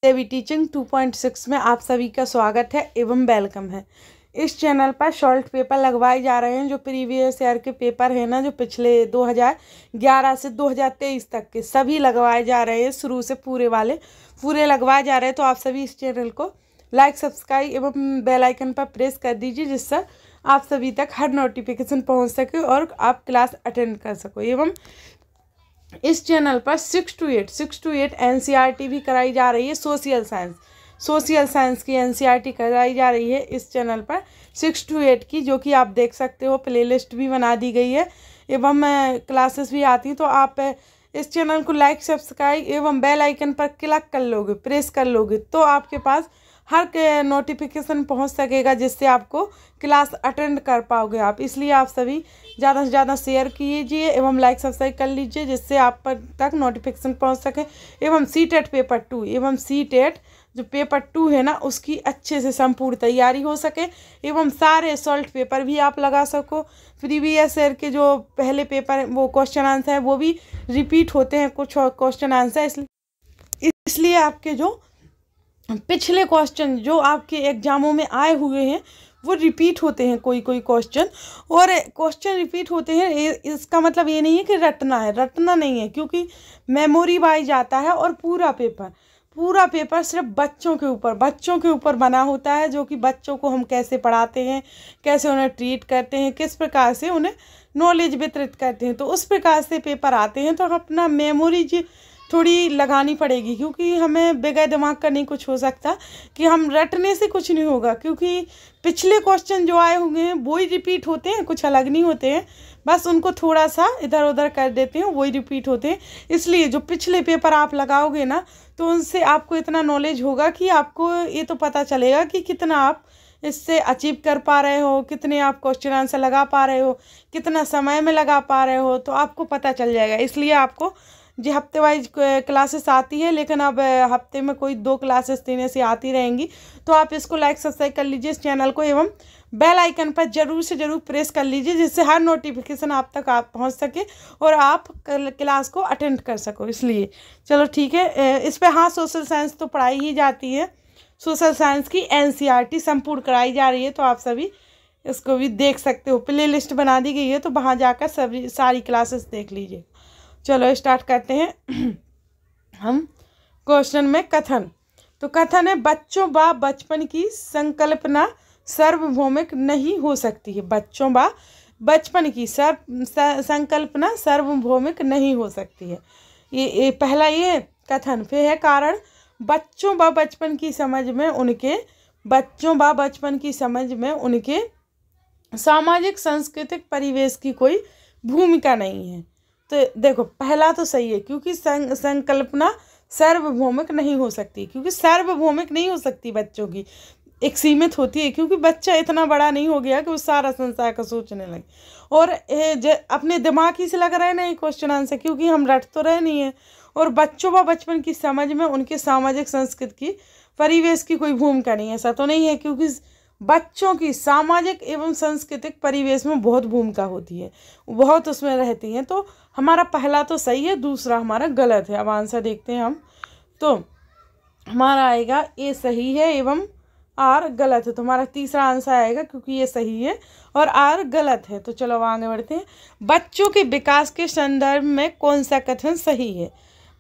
देवी teaching 2.6 में आप सभी का स्वागत है एवं वेलकम है। इस चैनल पर शॉर्ट पेपर लगवाए जा रहे हैं। जो प्रीवियस ईयर के पेपर हैं ना, जो पिछले 2011 से 2023 तक के सभी लगवाए जा रहे हैं, शुरू से पूरे लगवाए जा रहे हैं। तो आप सभी इस चैनल को लाइक, सब्सक्राइब एवं बेल आइकन पर प्रेस कर दीजिए, जिससे आप सभी तक हर नोटिफिकेशन पहुंच सके और आप क्लास अटेंड कर सको। एवं इस चैनल पर 6 to 8 NCERT भी कराई जा रही है। सोशल साइंस की NCERT कराई जा रही है इस चैनल पर 6 to 8 की, जो कि आप देख सकते हो। प्लेलिस्ट भी बना दी गई है एवं क्लासेस भी आती हैं। तो आप इस चैनल को लाइक, सब्सक्राइब एवं बेल आइकन पर क्लिक कर लोगे, प्रेस कर लोगे, तो आपके पास हर नोटिफिकेशन पहुंच सकेगा, जिससे आपको क्लास अटेंड कर पाओगे आप। इसलिए आप सभी ज़्यादा से ज़्यादा शेयर कीजिए एवं लाइक, सब्सक्राइब कर लीजिए, जिससे आप तक नोटिफिकेशन पहुंच सके। एवं CTET पेपर 2 एवं CTET जो पेपर 2 है ना, उसकी अच्छे से संपूर्ण तैयारी हो सके एवं सारे सॉल्ट पेपर भी आप लगा सको। प्रीवियस ईयर के जो पहले पेपर वो क्वेश्चन आंसर है, वो भी रिपीट होते हैं कुछ क्वेश्चन आंसर, इसलिए आपके जो पिछले क्वेश्चन जो आपके एग्जामों में आए हुए हैं वो रिपीट होते हैं। कोई क्वेश्चन रिपीट होते हैं, इसका मतलब ये नहीं है कि रटना नहीं है, क्योंकि मेमोरी वाइज आता है। और पूरा पेपर सिर्फ बच्चों के ऊपर बना होता है, जो कि बच्चों को हम कैसे पढ़ाते हैं, कैसे उन्हें ट्रीट करते हैं, किस प्रकार से उन्हें नॉलेज वितरित करते हैं। तो उस प्रकार से पेपर आते हैं। तो अपना मेमोरी थोड़ी लगानी पड़ेगी, क्योंकि हमें बगैर दिमाग का नहीं कुछ हो सकता, कि हम रटने से कुछ नहीं होगा। क्योंकि पिछले क्वेश्चन जो आए होंगे हैं वही रिपीट होते हैं, कुछ अलग नहीं होते हैं, बस उनको थोड़ा सा इधर उधर कर देते हैं, वही रिपीट होते हैं। इसलिए जो पिछले पेपर आप लगाओगे ना, तो उनसे आपको इतना नॉलेज होगा कि आपको ये तो पता चलेगा कि कितना आप इससे अचीव कर पा रहे हो, कितने आप क्वेश्चन आंसर लगा पा रहे हो, कितना समय में लगा पा रहे हो, तो आपको पता चल जाएगा। इसलिए आपको जी हफ्ते वाइज क्लासेस आती है, लेकिन अब हफ्ते में कोई 2 क्लासेस 3 ऐसी आती रहेंगी। तो आप इसको लाइक, सब्सक्राइब कर लीजिए इस चैनल को, एवं बेल आइकन पर जरूर से जरूर प्रेस कर लीजिए, जिससे हर नोटिफिकेशन आप तक पहुंच सके और आप क्लास को अटेंड कर सको। इसलिए चलो ठीक है। इस पर हाँ, सोशल साइंस तो पढ़ाई ही जाती है। सोशल साइंस की NCERT संपूर्ण कराई जा रही है। तो आप सभी इसको भी देख सकते हो, प्ले लिस्ट बना दी गई है, तो वहाँ जाकर सारी क्लासेस देख लीजिए। चलो स्टार्ट करते हैं हम क्वेश्चन में। कथन तो कथन है, बच्चों व बचपन की संकल्पना सार्वभौमिक नहीं हो सकती है। बच्चों व बचपन की संकल्पना सार्वभौमिक नहीं हो सकती है। ये पहला ये कथन। फिर है कारण, बच्चों व बचपन की समझ में उनके सामाजिक सांस्कृतिक परिवेश की कोई भूमिका नहीं है। तो देखो, पहला तो सही है, क्योंकि संकल्पना सार्वभौमिक नहीं हो सकती, क्योंकि सार्वभौमिक नहीं हो सकती, बच्चों की एक सीमित होती है, क्योंकि बच्चा इतना बड़ा नहीं हो गया कि वो सारा संसार का सोचने लगे और अपने दिमाग ही से लग रहा है ना ये क्वेश्चन आंसर, क्योंकि हम रट तो रहे नहीं है। और बच्चों व बचपन की समझ में उनके सामाजिक संस्कृति की परिवेश की कोई भूमिका नहीं है, ऐसा तो नहीं है, क्योंकि बच्चों की सामाजिक एवं सांस्कृतिक परिवेश में बहुत भूमिका होती है, बहुत उसमें रहती हैं। तो हमारा पहला तो सही है, दूसरा हमारा गलत है। अब आंसर देखते हैं हम। तो हमारा आएगा ए सही है एवं आर गलत है। तो हमारा तीसरा आंसर आएगा, क्योंकि ये सही है और आर गलत है। तो चलो आगे बढ़ते हैं। बच्चों के विकास के संदर्भ में कौन सा कथन सही है?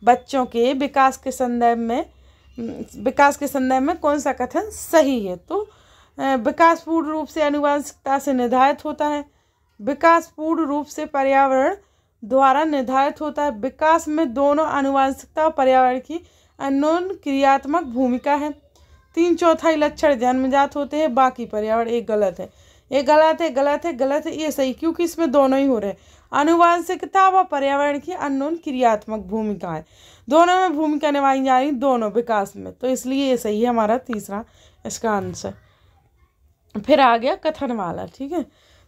बच्चों के विकास के संदर्भ में कौन सा कथन सही है? तो विकास पूर्ण रूप से आनुवंशिकता से निर्धारित होता है। विकास पूर्ण रूप से पर्यावरण द्वारा निर्धारित होता है। विकास में दोनों आनुवंशिकता और पर्यावरण की अन्योन्य क्रियात्मक भूमिका है। 3/4 लक्षण जन्मजात होते हैं, बाकी पर्यावरण। एक गलत है, ये सही, क्योंकि इसमें दोनों ही हो रहे हैं। आनुवंशिकता व पर्यावरण की अन्योन्य क्रियात्मक भूमिका है, दोनों में भूमिका निभाई जा रही, दोनों विकास में। तो इसलिए ये सही है हमारा तीसरा इसका आंसर। फिर आ गया कथन वाला, ठीक है।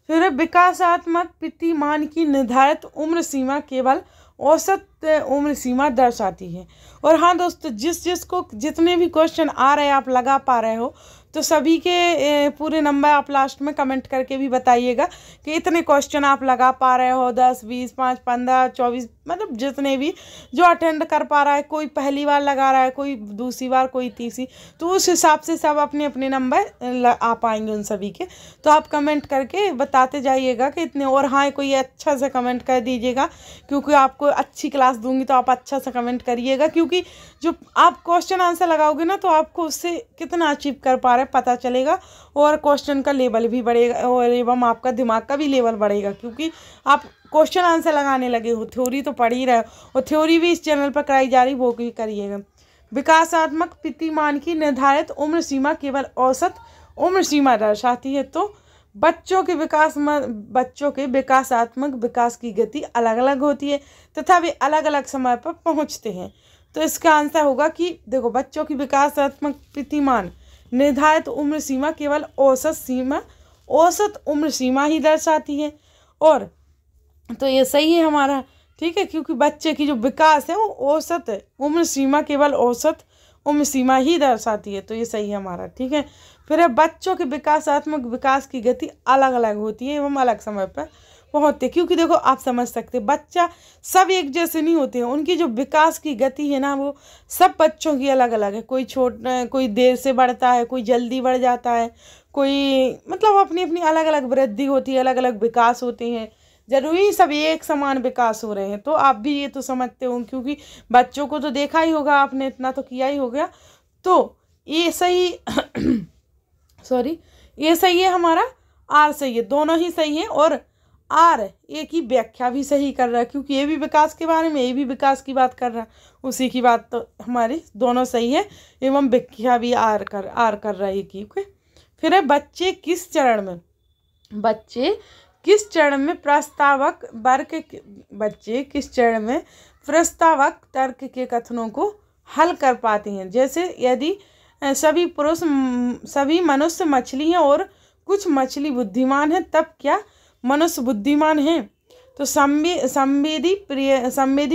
फिर विकासात्मक प्रतिमान की निर्धारित उम्र सीमा केवल औसत उम्र सीमा दर्शाती है। और हाँ दोस्तों, जिसको जितने भी क्वेश्चन आ रहे हैं आप लगा पा रहे हो, तो सभी के पूरे नंबर आप लास्ट में कमेंट करके भी बताइएगा कि इतने क्वेश्चन आप लगा पा रहे हो, 10, 20, 5, 15, 24, मतलब जितने भी जो अटेंड कर पा रहा है। कोई पहली बार लगा रहा है, कोई दूसरी बार, कोई तीसरी, तो उस हिसाब से सब अपने अपने नंबर आ पाएंगे उन सभी के। तो आप कमेंट करके बताते जाइएगा कि इतने। और हाँ, कोई अच्छा सा कमेंट कर दीजिएगा, क्योंकि आपको अच्छी क्लास दूंगी तो आप अच्छा सा कमेंट करिएगा, क्योंकि जो आप क्वेश्चन आंसर लगाओगे ना तो आपको उससे कितना अचीव कर पा रहे पता चलेगा, और क्वेश्चन का लेवल भी बढ़ेगा, और एवं आपका दिमाग का भी लेवल बढ़ेगा, क्योंकि आप क्वेश्चन आंसर लगाने लगे हो। थ्योरी तो पढ़ ही रहे हो, और थ्योरी भी इस चैनल पर कराई जा रही, वो भी करिएगा। विकासात्मक प्रतिमान की निर्धारित उम्र सीमा केवल औसत उम्र सीमा दर्शाती है। तो बच्चों के विकासात्मक विकास की गति अलग अलग होती है तथा वे अलग अलग समय पर पहुंचते हैं। तो इसका आंसर होगा कि देखो, बच्चों की विकासात्मक प्रतिमान निर्धारित उम्र सीमा केवल औसत उम्र सीमा ही दर्शाती है। और तो ये सही है हमारा, ठीक है, क्योंकि बच्चे की जो विकास है वो औसत उम्र सीमा केवल औसत उम्र सीमा ही दर्शाती है। तो ये सही है हमारा, ठीक है। फिर है बच्चों के विकासात्मक विकास की गति अलग अलग होती है एवं अलग समय पर पहुँचते, क्योंकि देखो आप समझ सकते, बच्चा सब एक जैसे नहीं होते हैं, उनकी जो विकास की गति है ना वो सब बच्चों की अलग अलग है। कोई देर से बढ़ता है, कोई जल्दी बढ़ जाता है, कोई मतलब अपनी अपनी अलग अलग वृद्धि होती है, अलग अलग विकास होते हैं। जरूरी सब एक समान विकास हो रहे हैं। तो आप भी ये तो समझते हो, क्योंकि बच्चों को तो देखा ही होगा आपने, इतना तो किया ही हो गया। तो ये सही सॉरी, ये सही है हमारा, आर सही है, दोनों ही सही है। और आर एक ही व्याख्या भी सही कर रहा है, क्योंकि ये भी विकास के बारे में, ये भी विकास की बात कर रहा है, उसी की बात। तो हमारी दोनों सही है, एवं व्याख्या भी आर कर रहा है की। फिर है बच्चे किस चरण में प्रस्तावक तर्क के कथनों को हल कर पाते हैं। जैसे यदि सभी मनुष्य मछली हैं और कुछ मछली बुद्धिमान है, तब क्या मनुष्य बुद्धिमान है? तो संवेदी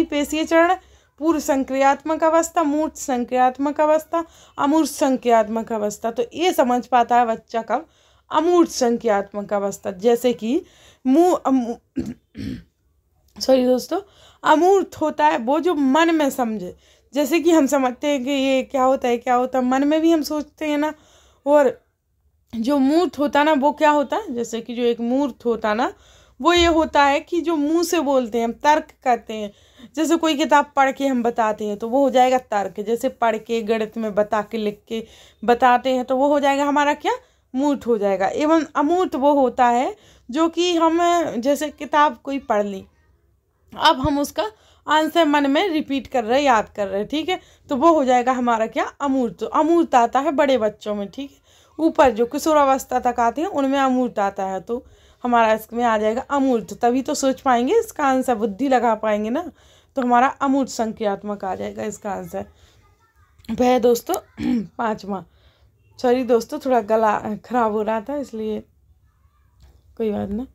पेशीय चरण, पूर्व संक्रियात्मक अवस्था, मूर्त संक्रियात्मक अवस्था, अमूर्त संक्रियात्मक अवस्था। तो ये समझ पाता है बच्चा कब? अमूर्त संक्रियात्मक अवस्था। जैसे कि सॉरी दोस्तों, अमूर्त होता है वो जो मन में समझे। जैसे कि हम समझते हैं कि ये क्या होता है, मन में भी हम सोचते हैं ना। और जो मूर्त होता ना वो क्या होता है, जैसे कि जो एक मूर्त होता ना वो ये होता है कि जो मुंह से बोलते हैं, हम तर्क करते हैं। जैसे कोई किताब पढ़ के हम बताते हैं तो वो हो जाएगा तर्क। जैसे पढ़ के गणित में बता के लिख के बताते हैं तो वो हो जाएगा हमारा क्या, मूर्त हो जाएगा। एवं अमूर्त वो होता है जो कि हम जैसे किताब कोई पढ़ ली, अब हम उसका आंसर मन में रिपीट कर रहे, याद कर रहे, ठीक है, तो वो हो जाएगा हमारा क्या, अमूर्त। अमूर्त आता है बड़े बच्चों में, ठीक है, ऊपर जो किशोरावस्था तक आते हैं उनमें अमूर्त आता है, तो हमारा इसमें आ जाएगा अमूर्त। तभी तो सोच पाएंगे इसका आंसर, बुद्धि लगा पाएंगे ना, तो हमारा अमूर्त संख्यात्मक आ जाएगा इसका आंसर। वह दोस्तों 5वां, सॉरी दोस्तों थोड़ा गला खराब हो रहा था इसलिए, कोई बात ना।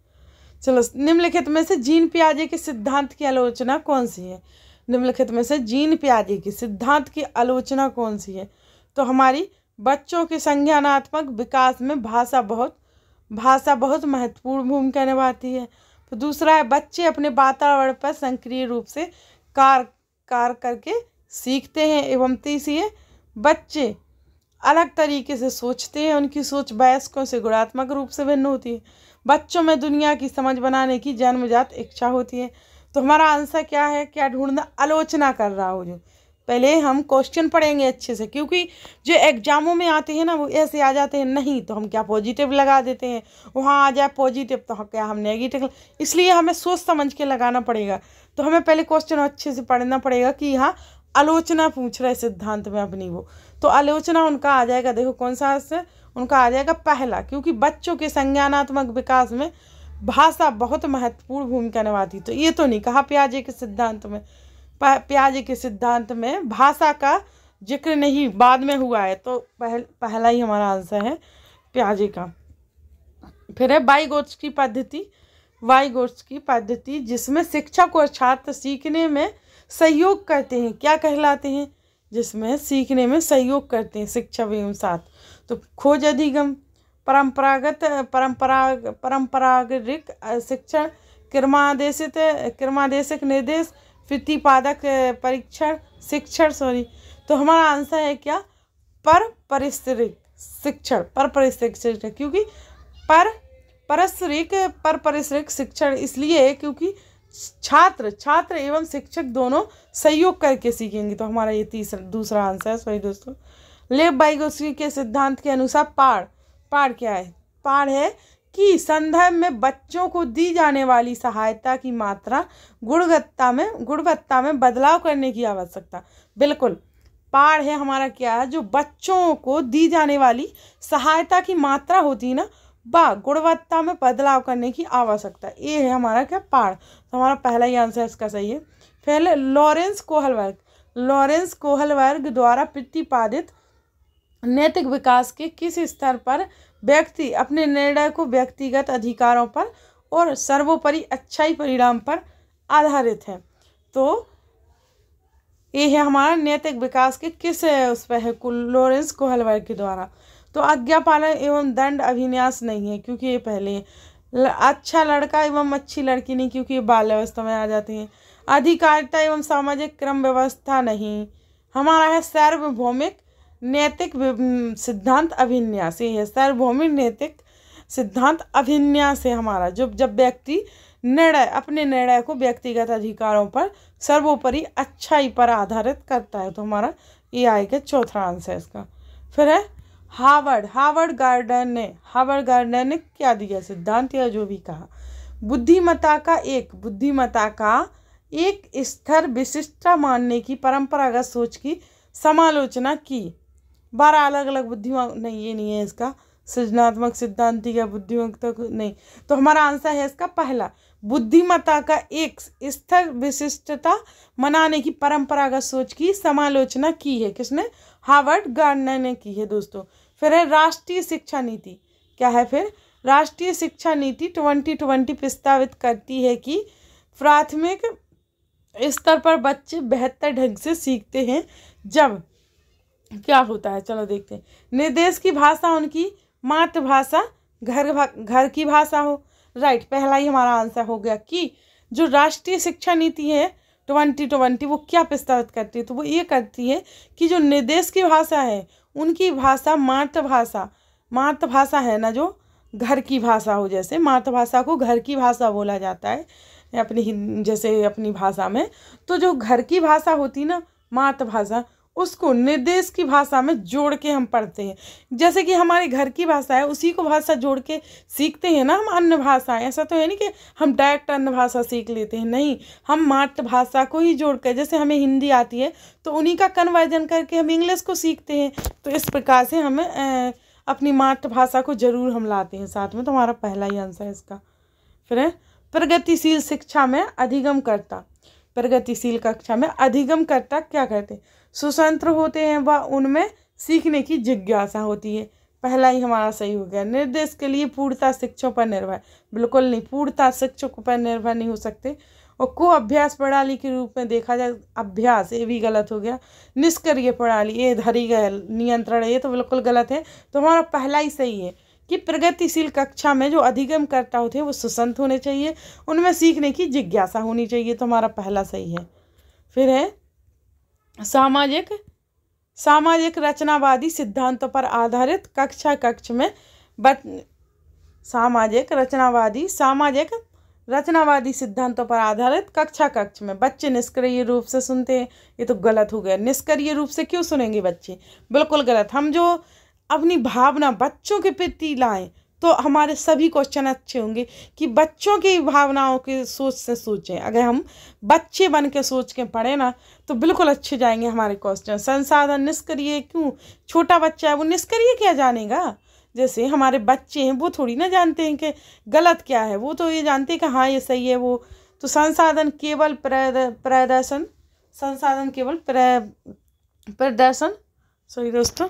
चलो, निम्नलिखित में से जीन पियाजे के सिद्धांत की आलोचना कौन सी है? निम्नलिखित में से जीन पियाजे के सिद्धांत की आलोचना कौन सी है? तो हमारी बच्चों के संज्ञानात्मक विकास में भाषा बहुत महत्वपूर्ण भूमिका निभाती है। तो दूसरा है बच्चे अपने वातावरण पर सक्रिय रूप से कार्य करके सीखते हैं। एवं तीसरी है बच्चे अलग तरीके से सोचते हैं, उनकी सोच वयस्कों से गुणात्मक रूप से भिन्न होती है। बच्चों में दुनिया की समझ बनाने की जन्मजात इच्छा होती है। तो हमारा आंसर क्या है, क्या ढूंढना, आलोचना कर रहा हूँ। जो पहले हम क्वेश्चन पढ़ेंगे अच्छे से, क्योंकि जो एग्जामों में आते हैं ना वो ऐसे आ जाते हैं, नहीं तो हम क्या पॉजिटिव लगा देते हैं, वहाँ आ जाए पॉजिटिव तो क्या हम नेगेटिव, इसलिए हमें सोच समझ के लगाना पड़ेगा। तो हमें पहले क्वेश्चन अच्छे से पढ़ना पड़ेगा कि यहाँ आलोचना पूछ रहे सिद्धांत में अपनी वो, तो आलोचना उनका आ जाएगा, देखो कौन सा आंसर उनका आ जाएगा पहला, क्योंकि बच्चों के संज्ञानात्मक विकास में भाषा बहुत महत्वपूर्ण भूमिका निभाती। तो ये तो नहीं कहा पियाजे के सिद्धांत में, पियाजे के सिद्धांत में भाषा का जिक्र नहीं, बाद में हुआ है, तो पहला ही हमारा आंसर है पियाजे का। फिर है वाइगोत्स्की पद्धति जिसमें शिक्षक और छात्र सीखने में सहयोग करते हैं, क्या कहलाते हैं? जिसमें सीखने में सहयोग करते हैं शिक्षक एवं साथ। तो खोज अधिगम, परंपरागत शिक्षण, क्रमादेशिक निर्देश, प्रतिपादक परीक्षण शिक्षण तो हमारा आंसर है क्या, पर परिसरिक शिक्षण, क्योंकि परस्परिक शिक्षण इसलिए है क्योंकि छात्र एवं शिक्षक दोनों सहयोग करके सीखेंगे। तो हमारा ये दूसरा आंसर है। सॉरी दोस्तों, लेव वाइगोत्स्की के सिद्धांत के अनुसार पाढ़ क्या है, पाढ़ है कि संदर्भ में बच्चों को दी जाने वाली सहायता की मात्रा गुणवत्ता में बदलाव करने की आवश्यकता। बिल्कुल, पाढ़ है हमारा क्या है, जो बच्चों को दी जाने वाली सहायता की मात्रा होती है ना, गुणवत्ता में बदलाव करने की आवश्यकता, ये है हमारा क्या, पाढ़। तो हमारा पहला ही आंसर इसका सही है। फिर लॉरेंस कोहलबर्ग द्वारा प्रतिपादित नैतिक विकास के किस स्तर पर व्यक्ति अपने निर्णय को व्यक्तिगत अधिकारों पर और सर्वोपरि अच्छाई परिणाम पर आधारित है। तो ये है हमारा नैतिक विकास के किस उस पर है, लॉरेंस कोहलबर्ग के द्वारा। तो आज्ञा पालन एवं दंड अभिन्यास नहीं है, क्योंकि ये पहले अच्छा लड़का एवं अच्छी लड़की नहीं, क्योंकि ये बाल अवस्था में आ जाते हैं। अधिकारिता एवं सामाजिक क्रम व्यवस्था नहीं, हमारा है सार्वभौमिक नैतिक सिद्धांत अभिन्यास। ये है सार्वभौमिक नैतिक सिद्धांत अभिन्यास है हमारा, जब व्यक्ति अपने निर्णय को व्यक्तिगत अधिकारों पर सर्वोपरि अच्छाई पर आधारित करता है। तो हमारा ये आएगा चौथा आंसर इसका। फिर है हार्वर्ड गार्डनर ने क्या दिया सिद्धांत, या जो भी कहा, बुद्धिमत्ता का एक स्तर विशिष्टता मानने की परंपरागत सोच की समालोचना की। 12 अलग अलग बुद्धिमान नहीं, ये नहीं है इसका, सृजनात्मक सिद्धांति या बुद्धिमत्ता नहीं। तो हमारा आंसर है इसका पहला, बुद्धिमत्ता का एक स्तर विशिष्टता मनाने की परंपरागत सोच की समालोचना की है। किसने, हार्वर्ड गार्डनर ने की है दोस्तों। फिर है राष्ट्रीय शिक्षा नीति, क्या है फिर, राष्ट्रीय शिक्षा नीति 2020 प्रस्तावित करती है कि प्राथमिक स्तर पर बच्चे बेहतर ढंग से सीखते हैं जब क्या होता है, चलो देखते हैं, निर्देश की भाषा उनकी मातृभाषा घर की भाषा हो। राइट, पहला ही हमारा आंसर हो गया कि जो राष्ट्रीय शिक्षा नीति है 2020 वो क्या प्रस्तावित करती है, तो वो ये करती है कि जो निर्देश की भाषा है उनकी भाषा मातृभाषा है ना, जो घर की भाषा हो, जैसे मातृभाषा को घर की भाषा बोला जाता है जैसे अपनी भाषा में, तो जो घर की भाषा होती ना मातृभाषा, उसको निर्देश की भाषा में जोड़ के हम पढ़ते हैं। जैसे कि हमारे घर की भाषा है उसी को भाषा जोड़ के सीखते हैं ना हम अन्य भाषाएं, ऐसा तो है नहीं कि हम डायरेक्ट अन्य भाषा सीख लेते हैं, नहीं, हम मातृभाषा को ही जोड़ कर, जैसे हमें हिंदी आती है तो उन्हीं का कन्वर्जन करके हम इंग्लिश को सीखते हैं। तो इस प्रकार से हमें अपनी मातृभाषा को जरूर हम लाते हैं साथ में। तो हमारा पहला ही आंसर है इसका। फिर है प्रगतिशील शिक्षा में अधिगमकर्ता, प्रगतिशील कक्षा में अधिगमकर्ता क्या कहते हैं, स्वतंत्र होते हैं व उनमें सीखने की जिज्ञासा होती है। पहला ही हमारा सही हो गया। निर्देश के लिए पूर्णता शिक्षकों पर निर्भर, बिल्कुल नहीं, पूर्णता शिक्षकों पर निर्भर नहीं हो सकते। और को अभ्यास प्रणाली के रूप में देखा जाए, अभ्यास, ये भी गलत हो गया। निष्क्रिय प्रणाली, ये धरी गए नियंत्रण, ये तो बिल्कुल गलत है। तो हमारा पहला ही सही है कि प्रगतिशील कक्षा में जो अधिगमकर्ता होते हैं वो सुसंत होने चाहिए, उनमें सीखने की जिज्ञासा होनी चाहिए। तो हमारा पहला सही है। फिर है सामाजिक रचनावादी सिद्धांतों पर आधारित कक्ष में सामाजिक रचनावादी सिद्धांतों पर आधारित कक्ष में बच्चे निष्क्रिय रूप से सुनते हैं। ये तो गलत हो गया, निष्क्रिय रूप से क्यों सुनेंगे बच्चे, बिल्कुल गलत। हम जो अपनी भावना बच्चों के प्रति लाएं तो हमारे सभी क्वेश्चन अच्छे होंगे कि बच्चों की भावनाओं की सोच से सोचें। अगर हम बच्चे बन के सोच के पढ़ें ना तो बिल्कुल अच्छे जाएंगे हमारे क्वेश्चन। संसाधन निष्क्रिय क्यों, छोटा बच्चा है वो निष्क्रिय क्या जानेगा, जैसे हमारे बच्चे हैं वो थोड़ी ना जानते हैं कि गलत क्या है, वो तो ये जानते हैं कि हाँ ये सही है वो। तो संसाधन केवल प्रदर्शन सॉरी दोस्तों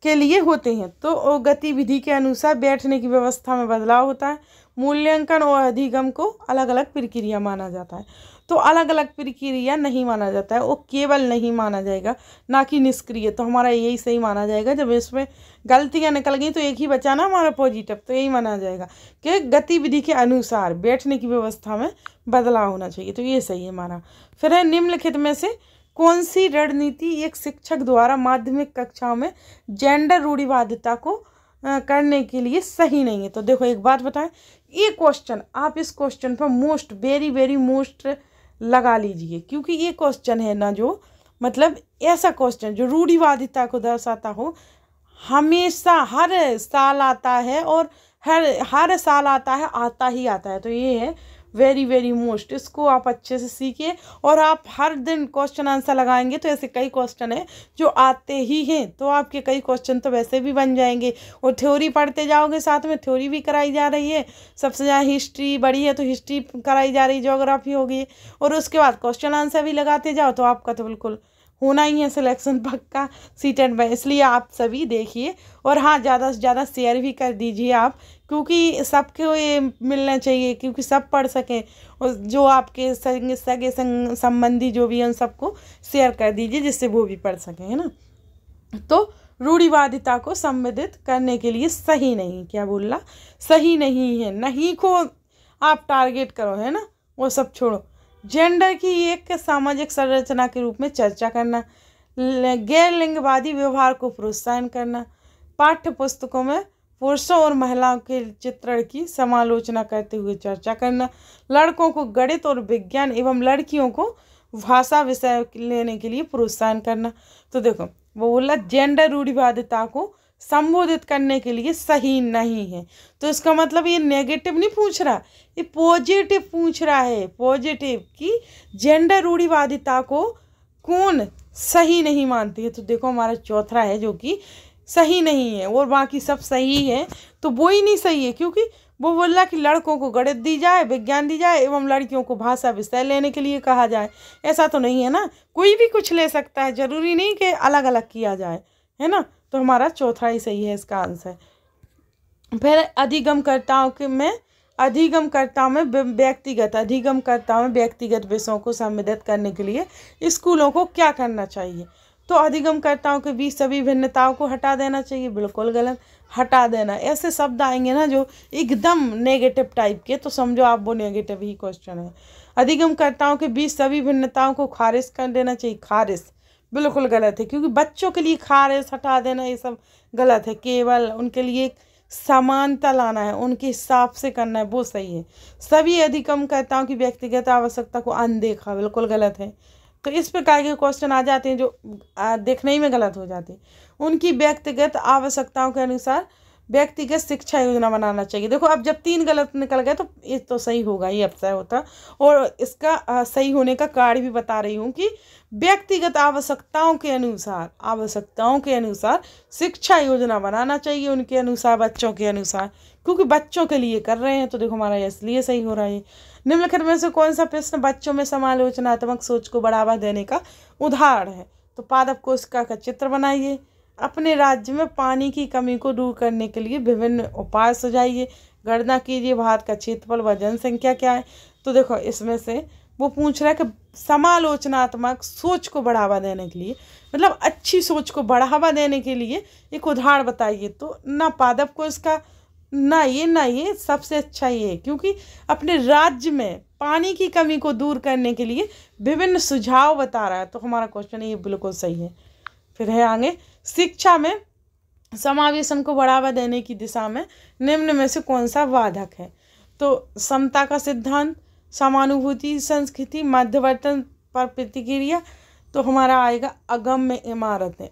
के लिए होते हैं। तो गतिविधि के अनुसार बैठने की व्यवस्था में बदलाव होता है। मूल्यांकन और अधिगम को अलग अलग प्रक्रिया माना जाता है। तो अलग अलग प्रक्रिया नहीं माना जाता है, वो केवल नहीं माना जाएगा, ना कि निष्क्रिय। तो हमारा यही सही माना जाएगा। जब इसमें गलतियां निकल गई तो एक ही बचा ना हमारा पॉजिटिव, तो यही माना जाएगा कि गतिविधि के अनुसार बैठने की व्यवस्था में बदलाव होना चाहिए, तो ये सही है हमारा। फिर है निम्नलिखित में से कौन सी रणनीति एक शिक्षक द्वारा माध्यमिक कक्षाओं में जेंडर रूढ़िवादिता को करने के लिए सही नहीं है। तो देखो एक बात बताएं, ये क्वेश्चन आप इस क्वेश्चन पर मोस्ट वेरी मोस्ट लगा लीजिए, क्योंकि ये क्वेश्चन है ना जो मतलब ऐसा क्वेश्चन जो रूढ़िवादिता को दर्शाता हो, हमेशा हर साल आता है और हर साल आता ही आता है। तो ये है वेरी मोस्ट, इसको आप अच्छे से सीखिए और आप हर दिन क्वेश्चन आंसर लगाएंगे तो ऐसे कई क्वेश्चन है जो आते ही हैं, तो आपके कई क्वेश्चन तो वैसे भी बन जाएंगे। और थ्योरी पढ़ते जाओगे, साथ में थ्योरी भी कराई जा रही है, सबसे ज़्यादा हिस्ट्री बड़ी है तो हिस्ट्री कराई जा रही, ज्योग्राफी होगी, और उसके बाद क्वेश्चन आंसर भी लगाते जाओ, तो आपका तो बिल्कुल होना ही है सिलेक्शन पक्का सीटेट में। इसलिए आप सभी देखिए और हाँ ज़्यादा से ज़्यादा शेयर भी कर दीजिए आप, क्योंकि सबको ये मिलना चाहिए, क्योंकि सब पढ़ सकें, और जो आपके सगे संबंधी जो भी हैं उन सबको शेयर कर दीजिए जिससे वो भी पढ़ सकें, है ना। तो रूढ़िवादिता को संबोधित करने के लिए सही नहीं, क्या बोल रहा, सही नहीं है, नहीं को आप टारगेट करो, है ना, वो सब छोड़ो। जेंडर की एक सामाजिक संरचना के रूप में चर्चा करना, गैर लिंगवादी व्यवहार को प्रोत्साहन करना, पाठ्य पुस्तकों में पुरुषों और महिलाओं के चित्रण की समालोचना करते हुए चर्चा करना, लड़कों को गणित और विज्ञान एवं लड़कियों को भाषा विषय लेने के लिए प्रोत्साहन करना। तो देखो वो बोला जेंडर रूढ़िवादिता को संबोधित करने के लिए सही नहीं है, तो इसका मतलब ये नेगेटिव नहीं पूछ रहा, ये पॉजिटिव पूछ रहा है, पॉजिटिव कि जेंडर रूढ़िवादिता को कौन सही नहीं मानती है। तो देखो हमारा चौथा है जो कि सही नहीं है, और बाकी सब सही है, तो वो ही नहीं सही है, क्योंकि वो बोल रहा कि लड़कों को गणित दी जाए, विज्ञान दी जाए एवं लड़कियों को भाषा विषय लेने के लिए कहा जाए। ऐसा तो नहीं है ना, कोई भी कुछ ले सकता है, जरूरी नहीं कि अलग अलग किया जाए, है ना। तो हमारा चौथा ही सही है इसका आंसर। फिर अधिगमकर्ताओं में व्यक्तिगत विषयों को संबोधित करने के लिए स्कूलों को क्या करना चाहिए। तो अधिगमकर्ताओं के बीच सभी भिन्नताओं को हटा देना चाहिए, बिल्कुल गलत, हटा देना। ऐसे शब्द आएंगे ना जो एकदम नेगेटिव टाइप के, तो समझो आप वो नेगेटिव ही क्वेश्चन है। अधिगमकर्ताओं के बीच सभी भिन्नताओं को खारिज कर देना चाहिए, खारिज बिल्कुल गलत है, क्योंकि बच्चों के लिए खारिज हटा देना ये सब गलत है, केवल उनके लिए समानता लाना है, उनके हिसाब से करना है, वो सही है। सभी अधिगमकर्ताओं की व्यक्तिगत आवश्यकता को अनदेखा, बिल्कुल गलत है। तो इस प्रकार के क्वेश्चन आ जाते हैं जो देखने ही में गलत हो जाते हैं। उनकी व्यक्तिगत आवश्यकताओं के अनुसार व्यक्तिगत शिक्षा योजना बनाना चाहिए। देखो अब जब 3 गलत निकल गए तो ये तो सही होगा ही, अब सही होता, और इसका सही होने का कारण भी बता रही हूँ कि व्यक्तिगत आवश्यकताओं के अनुसार शिक्षा योजना बनाना चाहिए, उनके अनुसार, बच्चों के अनुसार, क्योंकि बच्चों के लिए कर रहे हैं। तो देखो हमारा इसलिए सही हो रहा है। निम्नलिखित में से कौन सा प्रश्न बच्चों में समालोचनात्मक सोच को बढ़ावा देने का उदाहरण है। तो पादप कोशिका का चित्र बनाइए, अपने राज्य में पानी की कमी को दूर करने के लिए विभिन्न उपाय सुझाइए, गणना कीजिए भारत का क्षेत्रफल व जनसंख्या क्या है। तो देखो इसमें से वो पूछ रहा है कि समालोचनात्मक सोच को बढ़ावा देने के लिए, मतलब अच्छी सोच को बढ़ावा देने के लिए एक उदाहरण बताइए। तो ना पादप कोशिका, ना ये सबसे अच्छा ये है, क्योंकि अपने राज्य में पानी की कमी को दूर करने के लिए विभिन्न सुझाव बता रहा है। तो हमारा क्वेश्चन ये बिल्कुल सही है। फिर है आगे, शिक्षा में समावेशन को बढ़ावा देने की दिशा में निम्न में से कौन सा बाधक है। तो समता का सिद्धांत, समानुभूति संस्कृति, मध्यवर्तन पर प्रतिक्रिया। तो हमारा आएगा अगम्य इमारतें।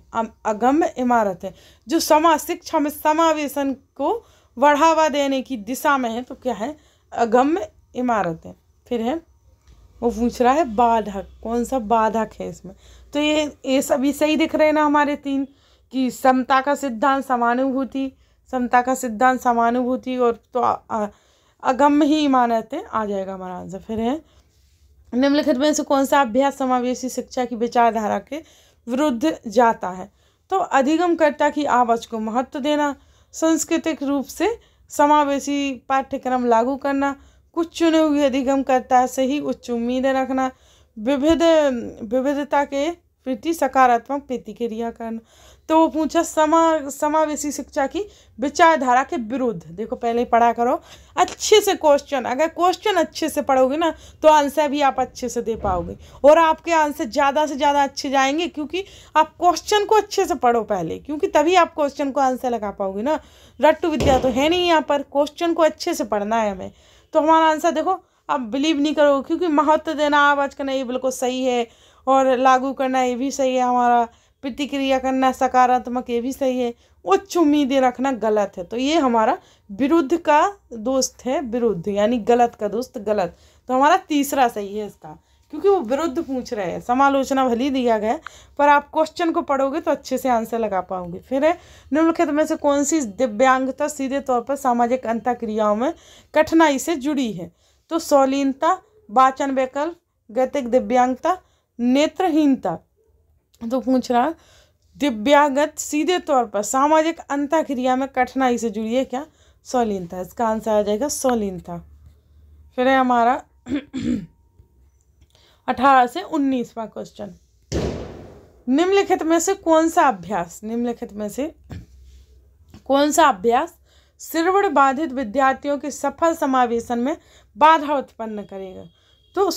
अगम्य इमारतें जो शिक्षा में समावेशन को बढ़ावा देने की दिशा में है, तो क्या है, अगम्य इमारतें। फिर है वो पूछ रहा है बाधक, कौन सा बाधक है इसमें। तो ये सभी सही दिख रहे हैं ना हमारे 3, कि समता का सिद्धांत, समानुभूति और तो अगम्य ही इमारतें आ जाएगा हमारा आंसर। फिर है निम्नलिखित में से कौन सा अभ्यास समावेशी शिक्षा की विचारधारा के विरुद्ध जाता है। तो अधिगमकर्ता की आवाज़ को महत्व देना, सांस्कृतिक रूप से समावेशी पाठ्यक्रम लागू करना, कुछ चुने हुए अधिगमकर्ता से ही उच्च उम्मीदें रखना, विविधता के प्रति सकारात्मक प्रतिक्रिया करना। तो वो पूछा समावेशी शिक्षा की विचारधारा के विरुद्ध। देखो पहले ही पढ़ा करो अच्छे से क्वेश्चन, अगर क्वेश्चन अच्छे से पढ़ोगे ना तो आंसर भी आप अच्छे से दे पाओगे, और आपके आंसर ज़्यादा से ज़्यादा अच्छे जाएंगे, क्योंकि आप क्वेश्चन को अच्छे से पढ़ो पहले, क्योंकि तभी आप क्वेश्चन को आंसर लगा पाओगे ना। रट्टू विद्या तो है नहीं यहाँ पर, क्वेश्चन को अच्छे से पढ़ना है हमें। तो हमारा आंसर देखो, आप बिलीव नहीं करोगे, क्योंकि महत्व देना आवाज करना ये बिल्कुल सही है, और लागू करना ये भी सही है, हमारा प्रतिक्रिया करना सकारात्मक ये भी सही है, उच्च उम्मीदें रखना गलत है। तो ये हमारा विरुद्ध का दोस्त है, विरुद्ध यानी गलत का दोस्त गलत। तो हमारा तीसरा सही है इसका, क्योंकि वो विरुद्ध पूछ रहे हैं। समालोचना भले दिया गया पर आप क्वेश्चन को पढ़ोगे तो अच्छे से आंसर लगा पाओगे। फिर है निम्नलिखित में से कौन सी दिव्यांगता सीधे तौर पर सामाजिक अंतःक्रियाओं में कठिनाई से जुड़ी है? तो सौलीनता, वाचन वैकल्प, गतिक दिव्यांगता, नेत्रहीनता। तो पूछ रहा दिव्यांगत सीधे तौर पर सामाजिक अंतःक्रिया में कठिनाई से जुड़ी है क्या? सौलीनता। इसका आंसर आ जाएगा सौलीनता। फिर है हमारा 18 से 19वां क्वेश्चन। निम्नलिखित में से कौन सा अभ्यास श्रवण बाधित विद्यार्थियों के सफल समावेशन में बाधा उत्पन्न करेगा? तो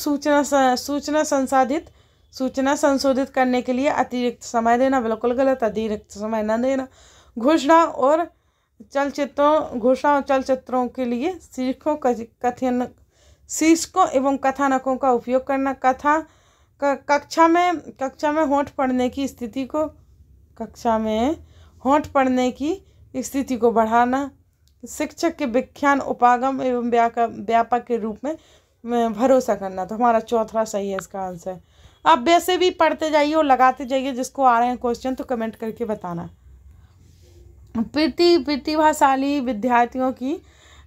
सूचना संशोधित करने के लिए अतिरिक्त समय देना, बिल्कुल गलत, अतिरिक्त समय न देना। घोषणा और चलचित्रों के लिए शीर्षकों एवं कथानकों का उपयोग करना। कक्षा में होंठ पढ़ने की स्थिति को बढ़ाना। शिक्षक के व्याख्यान उपागम एवं व्यापक के रूप में भरोसा करना। तो हमारा चौथा सही है इसका आंसर। आप वैसे भी पढ़ते जाइए और लगाते जाइए, जिसको आ रहे हैं क्वेश्चन तो कमेंट करके बताना। प्रतिभाशाली विद्यार्थियों की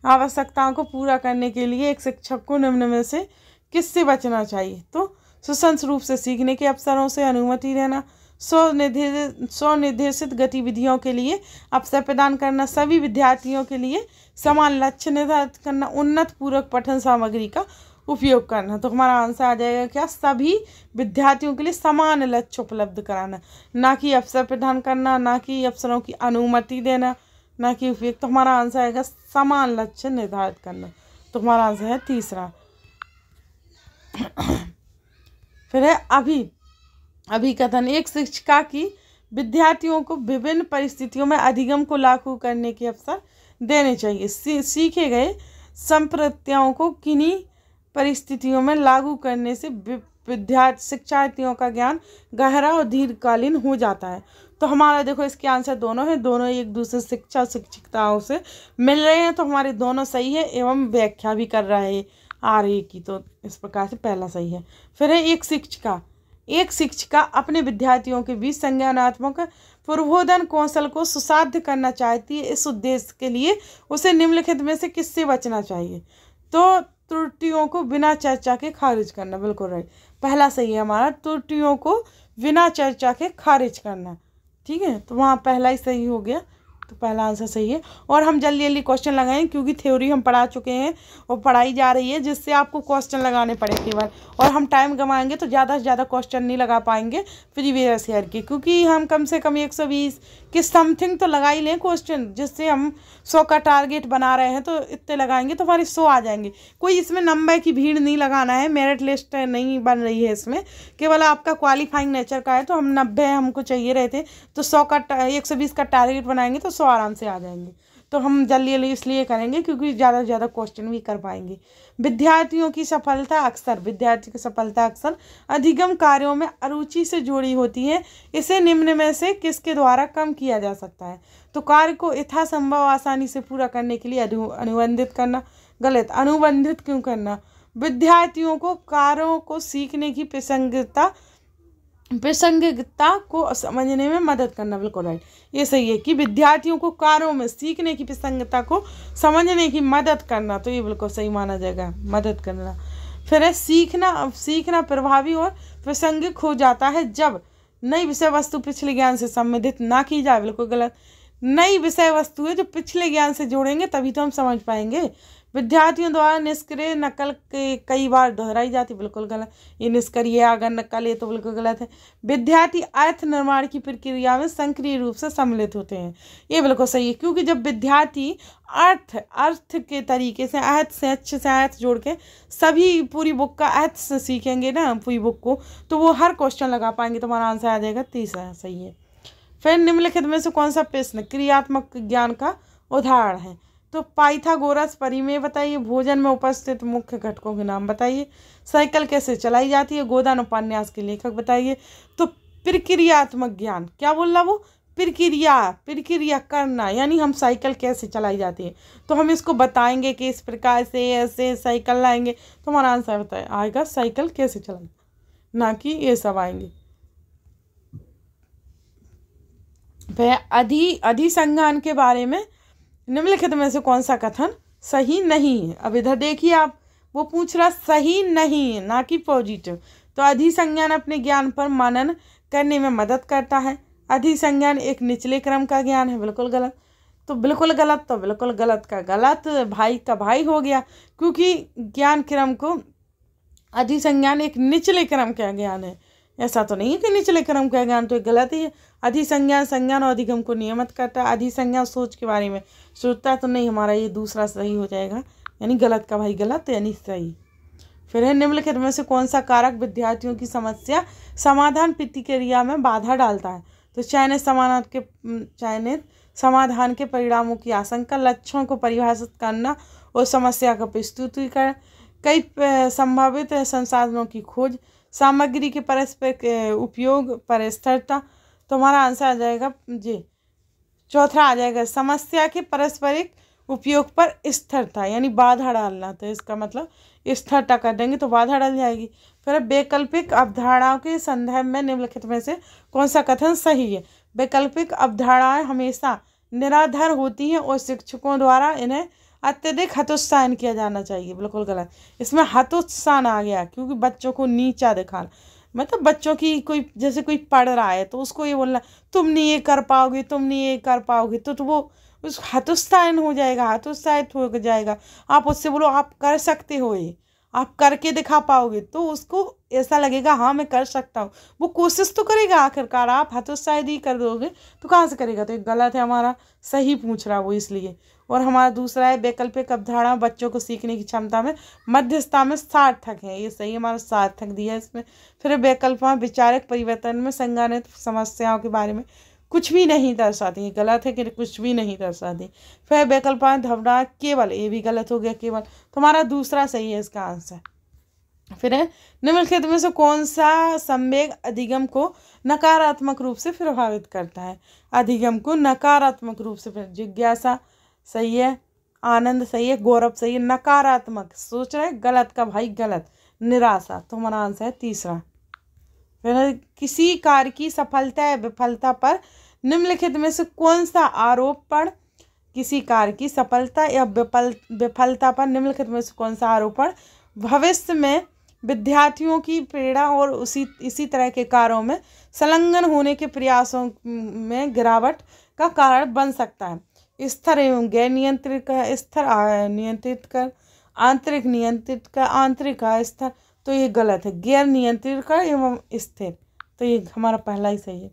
आवश्यकताओं को पूरा करने के लिए एक शिक्षक को निम्न में से किससे बचना चाहिए? तो स्वतंत्र रूप से सीखने के अवसरों से अनुमति देना, स्वनिर्देशित गतिविधियों के लिए अवसर प्रदान करना, सभी विद्यार्थियों के लिए समान लक्ष्य निर्धारित करना, उन्नत पूरक पठन सामग्री का उपयोग करना। तो हमारा आंसर आ जाएगा क्या? सभी विद्यार्थियों के लिए समान लक्ष्य उपलब्ध कराना, ना कि अवसर प्रदान करना, ना कि अवसरों की अनुमति देना, ना कि उपयोग। तो हमारा आंसर आएगा समान लक्ष्य निर्धारित करना। तो हमारा आंसर है तीसरा। फिर है अभिकथन। एक शिक्षिका की विद्यार्थियों को विभिन्न परिस्थितियों में अधिगम को लागू करने के अवसर देने चाहिए। सीखे गए संप्रत्यायों को किन्हीं परिस्थितियों में लागू करने से शिक्षार्थियों का ज्ञान गहरा और दीर्घकालीन हो जाता है। तो हमारा देखो इसके आंसर दोनों हैं, दोनों एक दूसरे शिक्षिकाओं से मिल रहे हैं, तो हमारे दोनों सही है एवं व्याख्या भी कर रहा है आ रही की। तो इस प्रकार से पहला सही है। फिर है एक शिक्षिका अपने विद्यार्थियों के बीच संज्ञानात्मक प्रबोधन कौशल को सुसाध्य करना चाहती है। इस उद्देश्य के लिए उसे निम्नलिखित में से किससे बचना चाहिए? तो त्रुटियों को बिना चर्चा के खारिज करना, बिल्कुल राइट, पहला सही है हमारा, त्रुटियों को बिना चर्चा के खारिज करना। ठीक है, तो वहाँ पहला ही सही हो गया, तो पहला आंसर सही है। और हम जल्दी जल्दी क्वेश्चन लगाएं, क्योंकि थ्योरी हम पढ़ा चुके हैं और पढ़ाई जा रही है, जिससे आपको क्वेश्चन लगाने पड़े केवल, और हम टाइम गंवाएंगे तो ज़्यादा से ज़्यादा क्वेश्चन नहीं लगा पाएंगे प्रीवियस ईयर के, क्योंकि हम कम से कम 120 के समथिंग तो लगा ही लें क्वेश्चन, जिससे हम 100 का टारगेट बना रहे हैं, तो इतने लगाएंगे तो हमारे 100 आ जाएंगे। कोई इसमें नंबर की भीड़ नहीं लगाना है, मेरिट लिस्ट नहीं बन रही है इसमें, केवल आपका क्वालिफाइंग नेचर का है। तो हम 90 हमको चाहिए रहे थे, तो 120 का टारगेट बनाएंगे तो 100 आराम से आ जाएंगे। तो हम जल्दी जल्दी इसलिए करेंगे क्योंकि ज़्यादा से ज़्यादा क्वेश्चन भी कर पाएंगे। विद्यार्थी की सफलता अक्सर अधिगम कार्यों में अरुचि से जुड़ी होती है। इसे निम्न में से किसके द्वारा कम किया जा सकता है? तो कार्य को यथासंभव आसानी से पूरा करने के लिए अनुबंधित करना, गलत, अनुबंधित क्यों करना? विद्यार्थियों को कार्यों को सीखने की प्रासंगिकता को समझने में मदद करना, बिल्कुल राइट, ये सही है कि विद्यार्थियों को कार्यों में सीखने की प्रासंगिकता को समझने की मदद करना, तो ये बिल्कुल सही माना जाएगा, मदद करना। फिर है सीखना प्रभावी और प्रासंगिक हो जाता है जब नई विषय वस्तु पिछले ज्ञान से संबंधित ना की जाए, बिल्कुल गलत। नई विषय वस्तु है जो पिछले ज्ञान से जोड़ेंगे तभी तो हम समझ पाएंगे। विद्यार्थियों द्वारा निष्क्रिय नकल कई बार दोहराई जाती, बिल्कुल गलत। ये निष्क्रिय अगर नकल, ये तो बिल्कुल गलत है। विद्यार्थी अर्थ निर्माण की प्रक्रिया में सक्रिय रूप से सम्मिलित होते हैं, ये बिल्कुल सही है, क्योंकि जब विद्यार्थी अर्थ के तरीके से अर्थ से अच्छे से अर्थ जोड़ के सभी पूरी बुक का अर्थ से सीखेंगे ना पूरी बुक को, तो वो हर क्वेश्चन लगा पाएंगे। तो हमारा आंसर आ जाएगा तीसरा, सही है। फिर निम्नलिखित में से कौन सा प्रश्न क्रियात्मक ज्ञान का उदाहरण है? तो पाइथागोरस परिमेय बताइए। भोजन में उपस्थित मुख्य घटकों के नाम बताइए। साइकिल कैसे चलाई जाती है? गोदान उपन्यास के लेखक बताइए। तो प्रक्रियात्मक ज्ञान क्या बोल रहा वो? प्रक्रिया करना, यानी हम साइकिल कैसे चलाई जाती है तो हम इसको बताएंगे कि इस प्रकार से ऐसे साइकिल लाएंगे। तो हमारा आंसर बताए आएगा साइकिल कैसे चलाई, ना कि ये सब आएंगे। वह अधिसंज्ञान के बारे में निम्नलिखित में से कौन सा कथन सही नहीं है? अब इधर देखिए आप, वो पूछ रहा सही नहीं है ना कि पॉजिटिव। तो अधिसंज्ञान अपने ज्ञान पर मनन करने में मदद करता है। अधिसंज्ञान एक निचले क्रम का ज्ञान है, बिल्कुल गलत। तो बिल्कुल गलत, तो बिल्कुल गलत का गलत, भाई का भाई हो गया, क्योंकि ज्ञान क्रम को अधिसंज्ञान एक निचले क्रम का ज्ञान है। ऐसा तो नहीं है कि निचले क्रम का ज्ञान, तो गलत ही है। अधिसंज्ञान संज्ञान और अधिगम को नियमित करता है। अधिसंज्ञान सोच के बारे में सोचता है, तो नहीं, हमारा ये दूसरा सही हो जाएगा, यानी गलत का भाई गलत, यानी सही। फिर है निम्नलिखित में से कौन सा कारक विद्यार्थियों की समस्या समाधान प्रतिक्रिया में बाधा डालता है? तो चयनित समाधान के परिणामों की आशंका, लक्ष्यों को परिभाषित करना और समस्या का प्रस्तुतीकरण, कई संभावित संसाधनों की खोज, सामग्री के परस्पर उपयोग पर स्थिरता। तो हमारा आंसर आ जाएगा जी चौथा आ जाएगा समस्या के पारस्परिक उपयोग पर स्थिरता, यानी बाधा डालना। तो इसका मतलब स्थिरता कर देंगे तो बाधा डाल जाएगी। फिर वैकल्पिक अवधारणाओं के संदर्भ में निम्नलिखित में से कौन सा कथन सही है? वैकल्पिक अवधारणाएं हमेशा निराधार होती हैं और शिक्षकों द्वारा इन्हें अत्यधिक हतोत्साहन किया जाना चाहिए, बिल्कुल गलत। इसमें हतोत्साहन आ गया, क्योंकि बच्चों को नीचा दिखाना, मतलब बच्चों की कोई जैसे कोई पढ़ रहा है तो उसको ये बोलना तुम नहीं ये कर पाओगे, तुम नहीं ये कर पाओगे, तो वो उस हतोत्साहन हो जाएगा, हतोत्साहित हो जाएगा। आप उससे बोलो आप कर सकते हो, ये आप करके दिखा पाओगे, तो उसको ऐसा लगेगा हाँ मैं कर सकता हूँ, वो कोशिश तो करेगा। आखिरकार आप हतोत्साहित ही कर दोगे तो कहाँ से करेगा? तो ये गलत है, हमारा सही पूछ रहा वो इसलिए। और हमारा दूसरा है वैकल्पिक अवधारणा बच्चों को सीखने की क्षमता में मध्यस्थता में सार्थक है, ये सही, हमारा सार्थक दिया है इसमें। फिर वैकल्प विचारक परिवर्तन में संज्ञानित समस्याओं के बारे में कुछ भी नहीं दर्शाती, गलत है कि कुछ भी नहीं दर्शाती। फिर वैकल्पिक धारणा केवल, ये भी गलत हो गया केवल, तो हमारा दूसरा सही है इसका आंसर। फिर निम्नलिखित में से कौन सा संवेग अधिगम को नकारात्मक रूप से प्रभावित करता है? अधिगम को नकारात्मक रूप से, जिज्ञासा सही है, आनंद सही है, गौरव सही है, नकारात्मक सोच रहे गलत का भाई गलत, निराशा। तो हमारा आंसर है तीसरा। फिर किसी कार्य की सफलता या विफलता पर निम्नलिखित में से कौन सा आरोपण, किसी कार्य की सफलता या विफलता पर निम्नलिखित में से कौन सा आरोपण भविष्य में विद्यार्थियों की प्रेरणा और इसी तरह के कार्यों में संलग्न होने के प्रयासों में गिरावट का कारण बन सकता है? स्थिर एवं गैर नियंत्रित का स्थिर, नियंत्रित कर आंतरिक, नियंत्रित का आंतरिक स्थिर। तो ये गलत है, गैर नियंत्रित का एवं स्थिर, तो ये हमारा पहला ही सही है।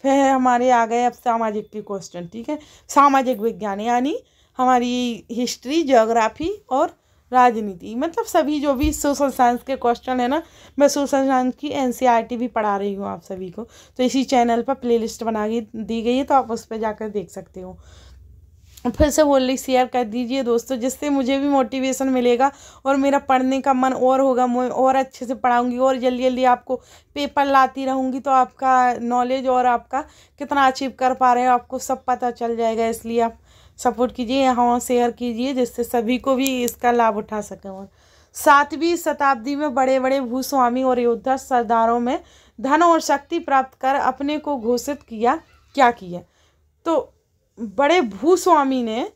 फिर हमारे आ गए अब सामाजिक के क्वेश्चन, ठीक है। सामाजिक विज्ञान यानी हमारी हिस्ट्री, ज्योग्राफी और राजनीति, मतलब सभी जो भी सोशल साइंस के क्वेश्चन है ना, मैं सोशल साइंस की एनसीईआरटी भी पढ़ा रही हूँ आप सभी को। तो इसी चैनल पर प्लेलिस्ट बना के दी गई है, तो आप उस पर जाकर देख सकते हो। फिर से बोल रही शेयर कर दीजिए दोस्तों, जिससे मुझे भी मोटिवेशन मिलेगा और मेरा पढ़ने का मन और होगा, मैं और अच्छे से पढ़ाऊँगी और जल्दी जल्दी आपको पेपर लाती रहूँगी, तो आपका नॉलेज और आपका कितना अचीव कर पा रहे हो आपको सब पता चल जाएगा। इसलिए आप सपोर्ट कीजिए, यहाँ शेयर कीजिए, जिससे सभी को भी इसका लाभ उठा सकें। और 7वीं शताब्दी में बड़े बड़े भूस्वामी और योद्धा सरदारों में धन और शक्ति प्राप्त कर अपने को घोषित किया, क्या किया? तो बड़े भूस्वामी ने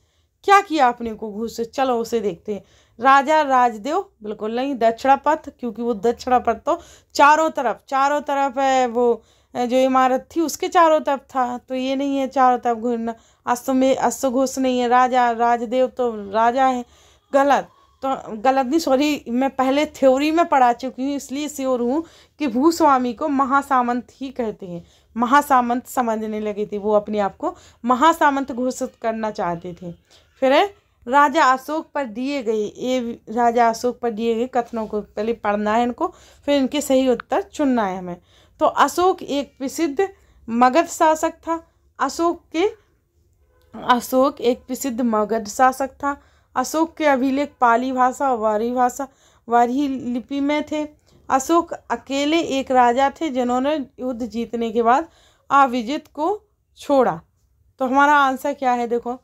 क्या किया अपने को घोषित? चलो उसे देखते हैं। राजा राजदेव, बिल्कुल नहीं। दक्षिणापथ, क्योंकि वो दक्षिणापथ तो चारों तरफ है, वो जो इमारत थी उसके चारों तरफ था, तो ये नहीं है चारों तरफ घूमना। अश्वघोष नहीं है, राजा राजदेव तो राजा है। गलत, तो गलत नहीं, सॉरी, मैं पहले थ्योरी में पढ़ा चुकी हूँ, इसलिए श्योर हूँ कि भूस्वामी को महासामंत ही कहते हैं। महासामंत समझने लगे थे, वो अपने आप को महासामंत घोषित करना चाहते थे। फिर है राजा अशोक पर दिए गए, ये राजा अशोक पर दिए गए कथनों को पहले पढ़ना है इनको, फिर इनके सही उत्तर चुनना है हमें। तो अशोक एक प्रसिद्ध मगध शासक था। अशोक एक प्रसिद्ध मगध शासक था। अशोक के अभिलेख पाली भाषा और वारही लिपि में थे। अशोक अकेले एक राजा थे जिन्होंने युद्ध जीतने के बाद अविजित को छोड़ा। तो हमारा आंसर क्या है, देखो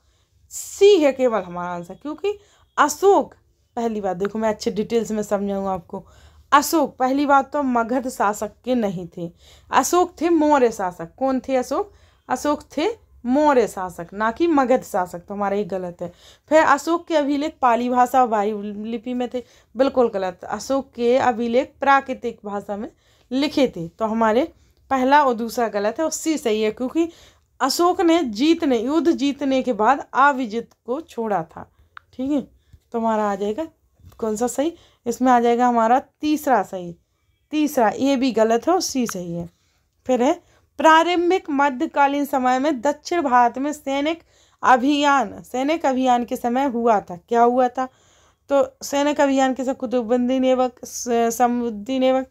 सी है केवल हमारा आंसर, क्योंकि अशोक, पहली बात देखो मैं अच्छे डिटेल्स में समझाऊंगा आपको। अशोक पहली बात तो मगध शासक के नहीं थे, अशोक थे मौर्य शासक। कौन थे अशोक? अशोक थे मौर्य शासक, ना कि मगध शासक, तो हमारा ये गलत है। फिर अशोक के अभिलेख पाली भाषा और वारही लिपि में थे, बिल्कुल गलत। अशोक के अभिलेख प्राकृतिक भाषा में लिखे थे, तो हमारे पहला और दूसरा गलत है और सी सही है, क्योंकि अशोक ने युद्ध जीतने के बाद अविजित को छोड़ा था। ठीक है, तो हमारा आ जाएगा कौन सा सही, इसमें आ जाएगा हमारा तीसरा सही। तीसरा ये भी गलत है और सी सही है। फिर है प्रारंभिक मध्यकालीन समय में दक्षिण भारत में सैनिक अभियान के समय हुआ था। क्या हुआ था? तो सैनिक अभियान के समय कुतुबुद्दीन ऐबक, शमसुद्दीन ऐबक,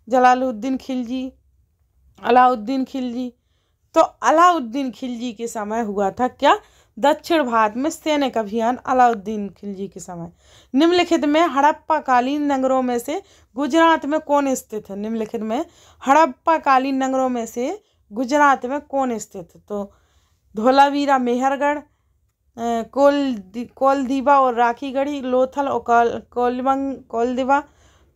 जलालुद्दीन खिलजी, अलाउद्दीन खिलजी। तो अलाउद्दीन खिलजी के समय हुआ था क्या? दक्षिण भारत में सैनिक अभियान अलाउद्दीन खिलजी के समय। निम्नलिखित में हड़प्पा कालीन नगरों में से गुजरात में कौन स्थित है? निम्नलिखित में हड़प्पा कालीन नगरों में से गुजरात में कौन स्थित है? तो धोलावीरा, मेहरगढ़, कोलदीवा और राखीगढ़ी, लोथल और कोलदिवा।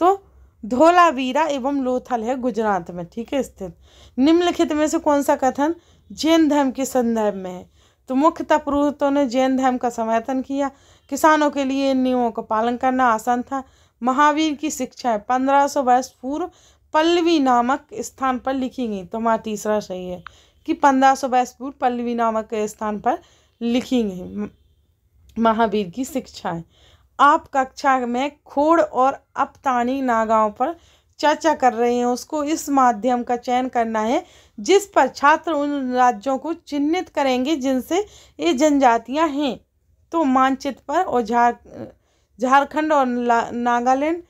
तो धोलावीरा एवं लोथल है गुजरात में, ठीक है, स्थित। निम्नलिखित में से कौन सा कथन जैन धर्म के संदर्भ में है? तो मुख्यतः पुरोहितों ने जैन धर्म का समर्थन किया। किसानों के लिए इन नियमों का पालन करना आसान था। महावीर की शिक्षाएं 1500 वर्ष पूर्व पल्लवी नामक स्थान पर लिखी गई। तो हमारा तीसरा सही है कि 1500 वर्ष पूर्व पल्लवी नामक स्थान पर लिखी गई महावीर की शिक्षाएं। आप कक्षा में खोड़ और अपतानी नागाओं पर चर्चा कर रहे हैं, उसको इस माध्यम का चयन करना है जिस पर छात्र उन राज्यों को चिन्हित करेंगे जिनसे ये जनजातियां हैं। तो मानचित्र पर और झारखंड और नागालैंड,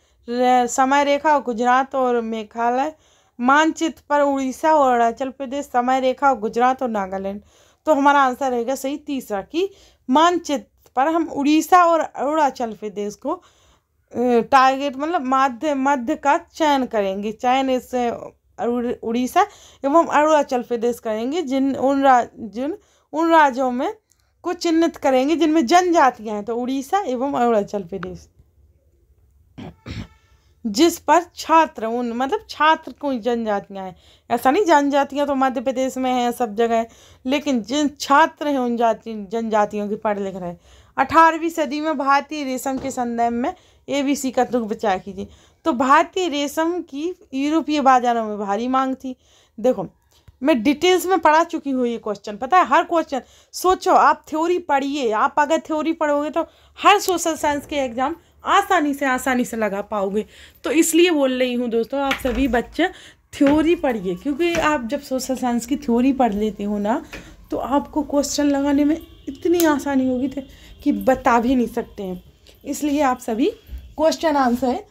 समय रेखा और गुजरात और मेघालय। मानचित्र पर उड़ीसा और अरुणाचल प्रदेश, समय रेखा और गुजरात और नागालैंड। तो हमारा आंसर रहेगा सही तीसरा कि मानचित्र पर हम उड़ीसा और अरुणाचल प्रदेश को टारगेट मतलब मध्य का चयन करेंगे। चयन इस उड़ीसा एवं अरुणाचल प्रदेश करेंगे उन राज्यों में को चिन्हित करेंगे जिनमें जनजातियां हैं। तो उड़ीसा एवं अरुणाचल प्रदेश जिस पर छात्र छात्र कोई जनजातियां हैं, ऐसा नहीं जनजातियां तो मध्य प्रदेश में हैं सब जगह, लेकिन जिन छात्र हैं उन जनजातियों की पढ़ लिख रहे हैं। 18वीं सदी में भारतीय रेशम के संदर्भ में ABC का तुक विचार कीजिए। तो भारतीय रेशम की यूरोपीय बाजारों में भारी मांग थी। देखो मैं डिटेल्स में पढ़ा चुकी हूँ ये क्वेश्चन, पता है हर क्वेश्चन। सोचो आप थ्योरी पढ़िए, आप अगर थ्योरी पढ़ोगे तो हर सोशल साइंस के एग्जाम आसानी से लगा पाओगे। तो इसलिए बोल रही हूँ दोस्तों, आप सभी बच्चे थ्योरी पढ़िए, क्योंकि आप जब सोशल साइंस की थ्योरी पढ़ लेते हो ना तो आपको क्वेश्चन लगाने में इतनी आसानी होगी कि बता भी नहीं सकते हैं। इसलिए आप सभी क्वेश्चन आंसर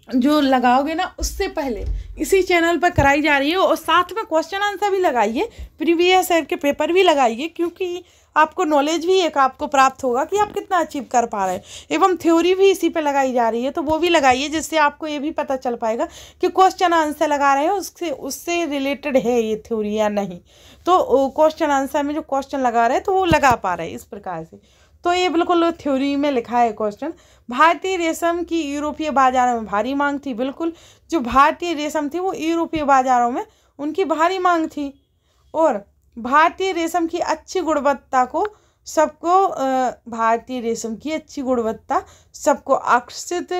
जो लगाओगे ना उससे पहले इसी चैनल पर कराई जा रही है, और साथ में क्वेश्चन आंसर भी लगाइए, प्रीवियस ईयर के पेपर भी लगाइए, क्योंकि आपको नॉलेज भी एक आपको प्राप्त होगा कि आप कितना अचीव कर पा रहे हैं। एवं थ्योरी भी इसी पे लगाई जा रही है, तो वो भी लगाइए, जिससे आपको ये भी पता चल पाएगा कि क्वेश्चन आंसर लगा रहे हैं उससे रिलेटेड है ये थ्योरी या नहीं। तो क्वेश्चन आंसर में जो क्वेश्चन लगा रहे हैं तो वो लगा पा रहे हैं इस प्रकार से। तो ये बिल्कुल थ्योरी में लिखा है क्वेश्चन। भारतीय रेशम की यूरोपीय बाजारों में भारी मांग थी। बिल्कुल, जो भारतीय रेशम थी वो यूरोपीय बाजारों में उनकी भारी मांग थी, और भारतीय रेशम की अच्छी गुणवत्ता सबको आकर्षित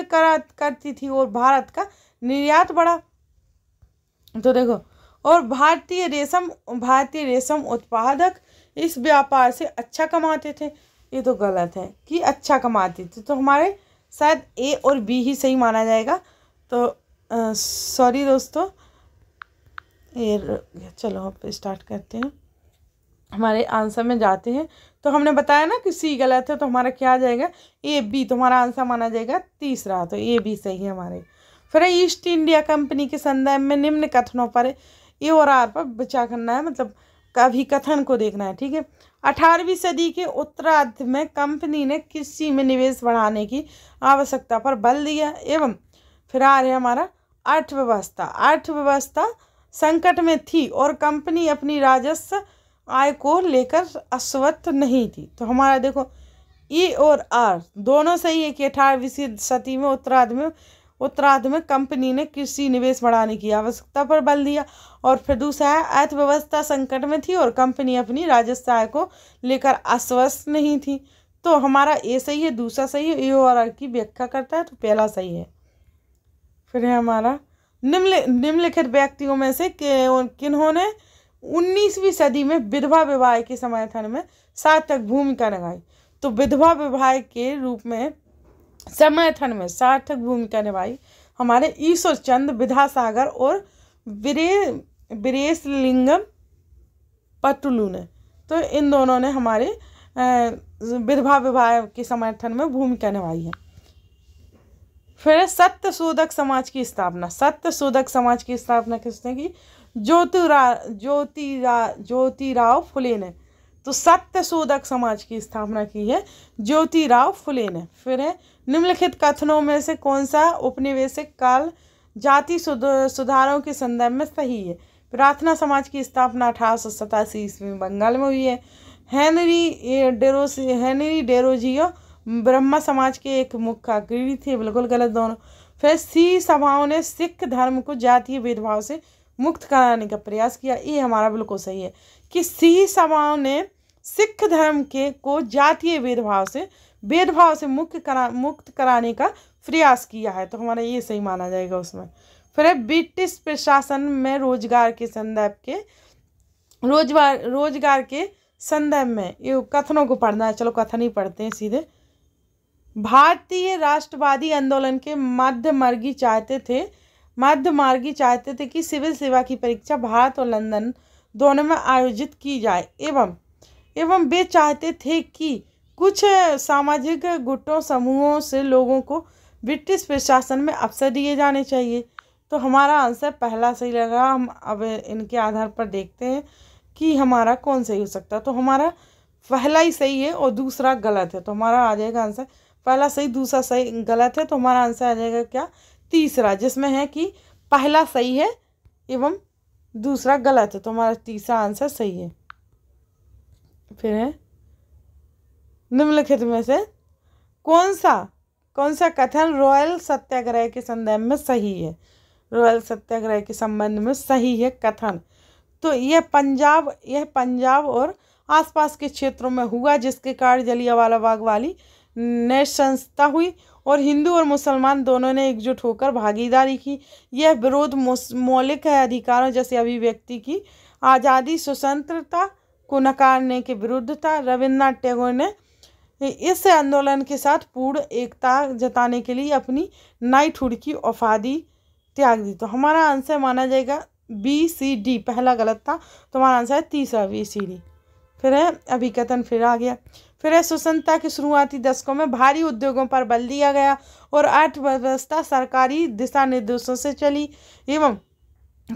करती थी और भारत का निर्यात बढ़ा। तो देखो, और भारतीय रेशम उत्पादक इस व्यापार से अच्छा कमाते थे। ये तो गलत है कि अच्छा कमाती थी, तो हमारे शायद ए और बी ही सही माना जाएगा। तो सॉरी दोस्तों, ये चलो अब स्टार्ट करते हैं, हमारे आंसर में जाते हैं। तो हमने बताया ना कि सी गलत है, तो हमारा क्या आ जाएगा, ए बी, तो हमारा आंसर माना जाएगा तीसरा, तो ए बी सही है हमारे। फिर ईस्ट इंडिया कंपनी के संदर्भ में निम्न कथनों पर ए और आर पर विचार करना है, मतलब कभी कथन को देखना है, ठीक है। 18वीं सदी के उत्तरार्ध में कंपनी ने कृषि में निवेश बढ़ाने की आवश्यकता पर बल दिया, एवं फिर आ रहा है हमारा अर्थव्यवस्था संकट में थी और कंपनी अपनी राजस्व आय को लेकर अस्वस्थ नहीं थी। तो हमारा देखो ई और आर दोनों सही है कि 18वीं सदी में उत्तरार्ध में कंपनी ने कृषि निवेश बढ़ाने की आवश्यकता पर बल दिया, और फिर दूसरा है अर्थव्यवस्था संकट में थी और कंपनी अपनी राजस्व आय को लेकर आश्वस्त नहीं थी। तो हमारा ए सही है, दूसरा सही है, ए और आर की व्याख्या करता है, तो पहला सही है। फिर है हमारा निम्नलिखित व्यक्तियों में से किन्होंने 19वीं सदी में विधवा विवाह के समर्थन में सार्थक भूमिका निभाई। तो विधवा विवाह के रूप में समर्थन में सार्थक भूमिका निभाई हमारे ईश्वर चंद्र विद्यासागर और वीरेशलिंगम पटुलू ने। तो इन दोनों ने हमारे विधवा विवाह के समर्थन में भूमिका निभाई है। फिर सत्य शोधक समाज की स्थापना। सत्य शोधक समाज की स्थापना किसने की, ज्योतिराव फुले ने। तो सत्य शोधक समाज की स्थापना की है ज्योतिराव फुले ने। फिर है निम्नलिखित कथनों में से कौन सा उपनिवेशिक काल जाति सुधारों के संदर्भ में सही है। प्रार्थना समाज की स्थापना 1887 ईस्वी में बंगाल में हुई है। हेनरी डेरोजियो ब्रह्मा समाज के एक मुख्य अग्रणी थे, बिल्कुल गलत दोनों। फिर सी सभाओं ने सिख धर्म को जातीय भेदभाव से मुक्त कराने का प्रयास किया, ये हमारा बिल्कुल सही है कि सी सभाओं ने सिख धर्म को जातीय भेदभाव से मुक्त कराने का प्रयास किया है, तो हमारा ये सही माना जाएगा उसमें। फिर ब्रिटिश प्रशासन में रोजगार के संदर्भ में ये कथनों को पढ़ना है। चलो कथन ही पढ़ते हैं सीधे। भारतीय राष्ट्रवादी आंदोलन के मध्यमार्गी चाहते थे कि सिविल सेवा की परीक्षा भारत और लंदन दोनों में आयोजित की जाए, एवं वे चाहते थे कि कुछ सामाजिक गुटों समूहों से लोगों को ब्रिटिश प्रशासन में अवसर दिए जाने चाहिए। तो हमारा आंसर पहला सही लगा। हम अब इनके आधार पर देखते हैं कि हमारा कौन सही हो सकता है। तो हमारा पहला ही सही है और दूसरा गलत है, तो हमारा आ जाएगा आंसर पहला सही, दूसरा सही गलत है, तो हमारा आंसर आ जाएगा क्या, तीसरा, जिसमें है कि पहला सही है एवं दूसरा गलत है, तो हमारा तीसरा आंसर सही है। फिर है निम्नलिखित में से कौन सा कथन रॉयल सत्याग्रह के संदर्भ में सही है। रॉयल सत्याग्रह के संबंध में सही है कथन। तो यह पंजाब और आसपास के क्षेत्रों में हुआ, जिसके कारण जलियांवाला बाग वाली नृशंसता हुई और हिंदू और मुसलमान दोनों ने एकजुट होकर भागीदारी की। यह विरोध मौलिक अधिकारों जैसे अभिव्यक्ति की आज़ादी, स्वतंत्रता को नकारने के विरुद्ध था। रविन्द्रनाथ टैगोर ने इस आंदोलन के साथ पूर्ण एकता जताने के लिए अपनी नाइटहुड की उपाधि त्याग दी। तो हमारा आंसर माना जाएगा BCD, पहला गलत था, तो हमारा आंसर है तीसरा BCD। फिर है अभिकथन, फिर आ गया। फिर है स्वतंत्रता के शुरुआती दशकों में भारी उद्योगों पर बल दिया गया और अर्थव्यवस्था सरकारी दिशा निर्देशों से चली, एवं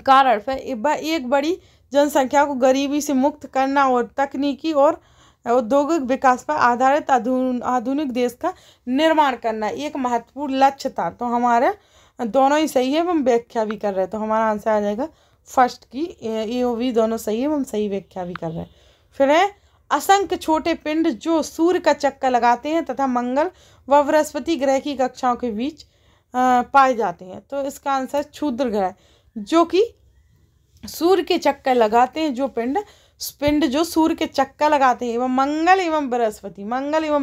कारण फिर एक बड़ी जनसंख्या को गरीबी से मुक्त करना और तकनीकी और औद्योगिक विकास पर आधारित आधुनिक देश का निर्माण करना एक महत्वपूर्ण लक्ष्य था। तो हमारे दोनों ही सही है, हम व्याख्या भी कर रहे हैं, तो हमारा आंसर आ जाएगा फर्स्ट की AOV दोनों सही है, हम सही व्याख्या भी कर रहे हैं। फिर है असंख्य छोटे पिंड जो सूर्य का चक्कर लगाते हैं तथा मंगल व बृहस्पति ग्रह की कक्षाओं के बीच पाए जाते हैं। तो इसका आंसर क्षुद्र ग्रह, जो कि सूर्य के चक्कर लगाते हैं, जो पिंड जो सूर्य के चक्कर लगाते हैं, एवं मंगल एवं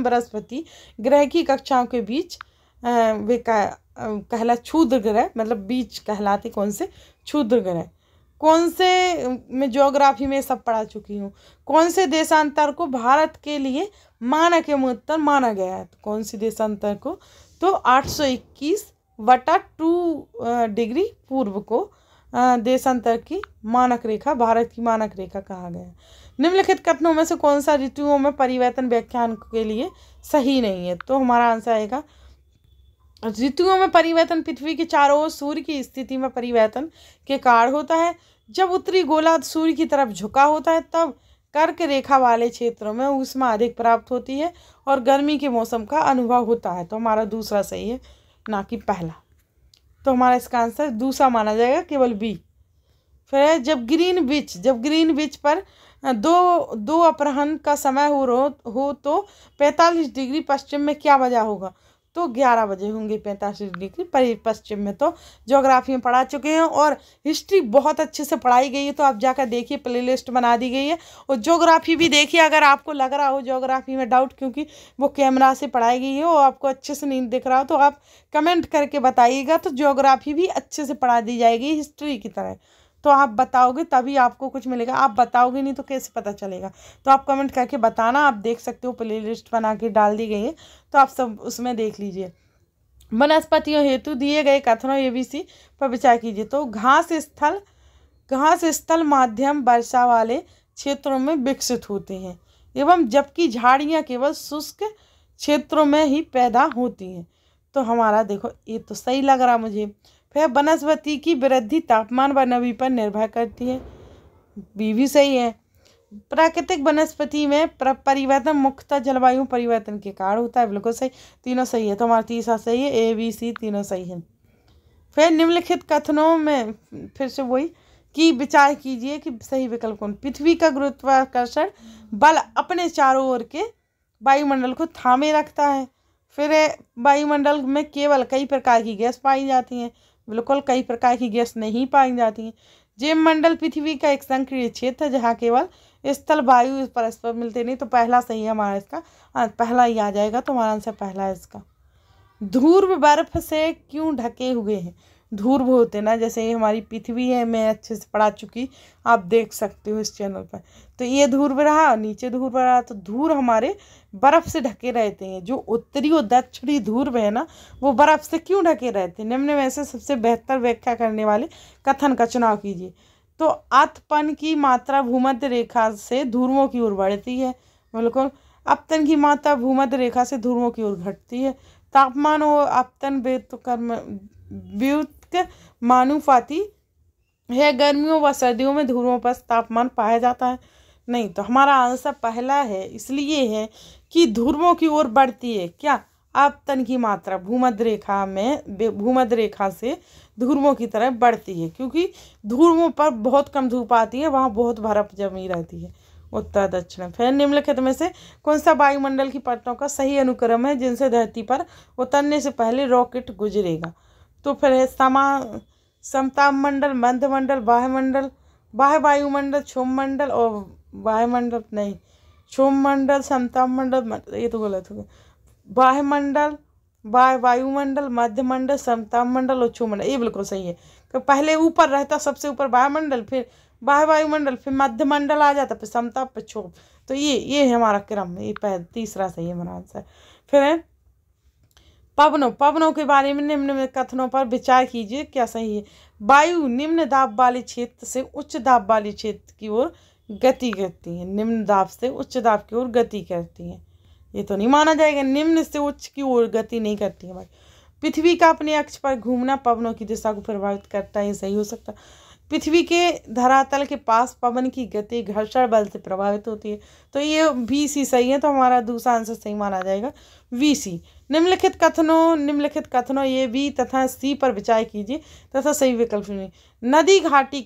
बृहस्पति ग्रह की कक्षाओं के बीच वे कहला क्षुद्र ग्रह, मतलब बीच कहलाते कौन से, क्षुद्र ग्रह। कौन से मैं ज्योग्राफी में सब पढ़ा चुकी हूँ। कौन से देशांतर को भारत के लिए मानक एवं उत्तर माना गया है। तो कौन सी देशांतर को? तो 821/2 डिग्री पूर्व को देशांतर की मानक रेखा, भारत की मानक रेखा कहा गया है। निम्नलिखित कथनों में से कौन सा ऋतुओं में परिवर्तन व्याख्यान के लिए सही नहीं है? तो हमारा आंसर आएगा ऋतुओं में परिवर्तन पृथ्वी के चारों ओर सूर्य की स्थिति में परिवर्तन के कारण होता है। जब उत्तरी गोलार्ध सूर्य की तरफ झुका होता है तब कर्क रेखा वाले क्षेत्रों में ऊष्मा अधिक प्राप्त होती है और गर्मी के मौसम का अनुभव होता है। तो हमारा दूसरा सही है, ना कि पहला। तो हमारा इसका आंसर दूसरा माना जाएगा, केवल बी। फिर जब ग्रीन विच पर दो अपराह्न का समय हो तो 45 डिग्री पश्चिम में क्या बजा होगा? तो 11 बजे होंगे 45 डिग्री पश्चिम में। तो ज्योग्राफी में पढ़ा चुके हैं और हिस्ट्री बहुत अच्छे से पढ़ाई गई है, तो आप जाकर देखिए, प्लेलिस्ट बना दी गई है। और ज्योग्राफी भी देखिए, अगर आपको लग रहा हो ज्योग्राफी में डाउट, क्योंकि वो कैमरा से पढ़ाई गई है और आपको अच्छे से नहीं दिख रहा हो तो आप कमेंट करके बताइएगा। तो ज्योग्राफी भी अच्छे से पढ़ा दी जाएगी हिस्ट्री की तरह। तो आप बताओगे तभी आपको कुछ मिलेगा, आप बताओगे नहीं तो कैसे पता चलेगा? तो आप कमेंट करके बताना। आप देख सकते हो, प्लेलिस्ट बना के डाल दी गई है, तो आप सब उसमें देख लीजिए। वनस्पतियों हेतु दिए गए कथनों ABC पर विचार कीजिए। तो घास स्थल माध्यम वर्षा वाले क्षेत्रों में विकसित होते हैं एवं जबकि झाड़ियाँ केवल शुष्क क्षेत्रों में ही पैदा होती हैं। तो हमारा देखो, ये तो सही लग रहा मुझे। फिर वनस्पति की वृद्धि तापमान व नमी पर निर्भर करती है, भी सही है। प्राकृतिक वनस्पति में परिवर्तन मुख्यतः जलवायु परिवर्तन के कारण होता है, बिल्कुल सही। तीनों सही है, तो हमारा तीसरा सही है, ABC तीनों सही है। फिर निम्नलिखित कथनों में फिर से वही कि विचार कीजिए कि सही विकल्प कौन? पृथ्वी का गुरुत्वाकर्षण बल अपने चारों ओर के वायुमंडल को थामे रखता है। फिर वायुमंडल में केवल कई प्रकार की गैस पाई जाती हैं, बिल्कुल कई प्रकार की गैस नहीं पाई जाती हैं। जैवमंडल पृथ्वी का एक संकीर्ण क्षेत्र है जहाँ केवल स्थल वायु परस्पर मिलते नहीं। तो पहला सही है हमारा, इसका पहला ही आ जाएगा। तो हमारा आंसर पहला है इसका। ध्रुव बर्फ से क्यों ढके हुए हैं? ध्रुव होते ना, जैसे ये हमारी पृथ्वी है, मैं अच्छे से पढ़ा चुकी, आप देख सकते हो इस चैनल पर। तो ये ध्रुव रहा, नीचे ध्रुव रहा। तो ध्रुव हमारे बर्फ से ढके रहते हैं। जो उत्तरी और दक्षिणी ध्रुव है ना, वो बर्फ से क्यों ढके रहते हैं? निम्न में से सबसे बेहतर व्याख्या करने वाले कथन का चुनाव कीजिए। तो अपतन की मात्रा भूमध्य रेखा से ध्रुवों की ओर बढ़ती है, बिल्कुल। अपतन की मात्रा भूमध्य रेखा से ध्रुवों की ओर घटती है। तापमान और अपतन व्युत्क्रमानुपाती है। गर्मियों व सर्दियों में ध्रुवों पर तापमान पाया जाता है। नहीं, तो हमारा आंसर पहला है, इसलिए है कि ध्रुवों की ओर बढ़ती है। क्या? अपतन की मात्रा भूमध्य रेखा से ध्रुवों की तरफ बढ़ती है, क्योंकि ध्रुवों पर बहुत कम धूप आती है, वहाँ बहुत बर्फ जमी रहती है, उत्तर दक्षिण। फिर निम्नलिखित में से कौन सा वायुमंडल की परतों का सही अनुक्रम है जिनसे धरती पर उतरने से पहले रॉकेट गुजरेगा? तो फिर है समताप मंडल, मध्यमंडल, बाह्यमंडल, बाह्य वायुमंडल, क्षोभमंडल और वायुमंडल। नहीं, क्षोभमंडल, समताप मंडल, ये तो गलत हो गया। बाह्यमंडल, वायुमंडल, मध्यमंडल, समताप मंडल और क्षोभमंडल, ये बिल्कुल सही है। तो पहले ऊपर रहता, सबसे ऊपर वायुमंडल, फिर बाह्य वायुमंडल, फिर मध्यमंडल आ जाता, फिर समताप, फिर क्षोभ। तो ये है हमारा क्रम, ये तीसरा सही है हमारा आंसर। फिर है पवनों के बारे में निम्न में कथनों पर विचार कीजिए, क्या सही है? वायु निम्न दाब वाले क्षेत्र से उच्च दाब वाले क्षेत्र की ओर गति करती है। निम्न दाब से उच्च दाब की ओर गति करती है, ये तो नहीं माना जाएगा। निम्न से उच्च की ओर गति नहीं करती है। पृथ्वी का अपने अक्ष पर घूमना पवनों की दिशा को प्रभावित करता है, ये सही हो सकता है। पृथ्वी के धरातल के पास पवन की गति घर्षण बल से प्रभावित होती है। तो ये VC सही है, तो हमारा दूसरा आंसर सही माना जाएगा, VC। निम्नलिखित कथनों A, B तथा C पर विचार कीजिए तथा सही विकल्प चुनिए। नदी घाटी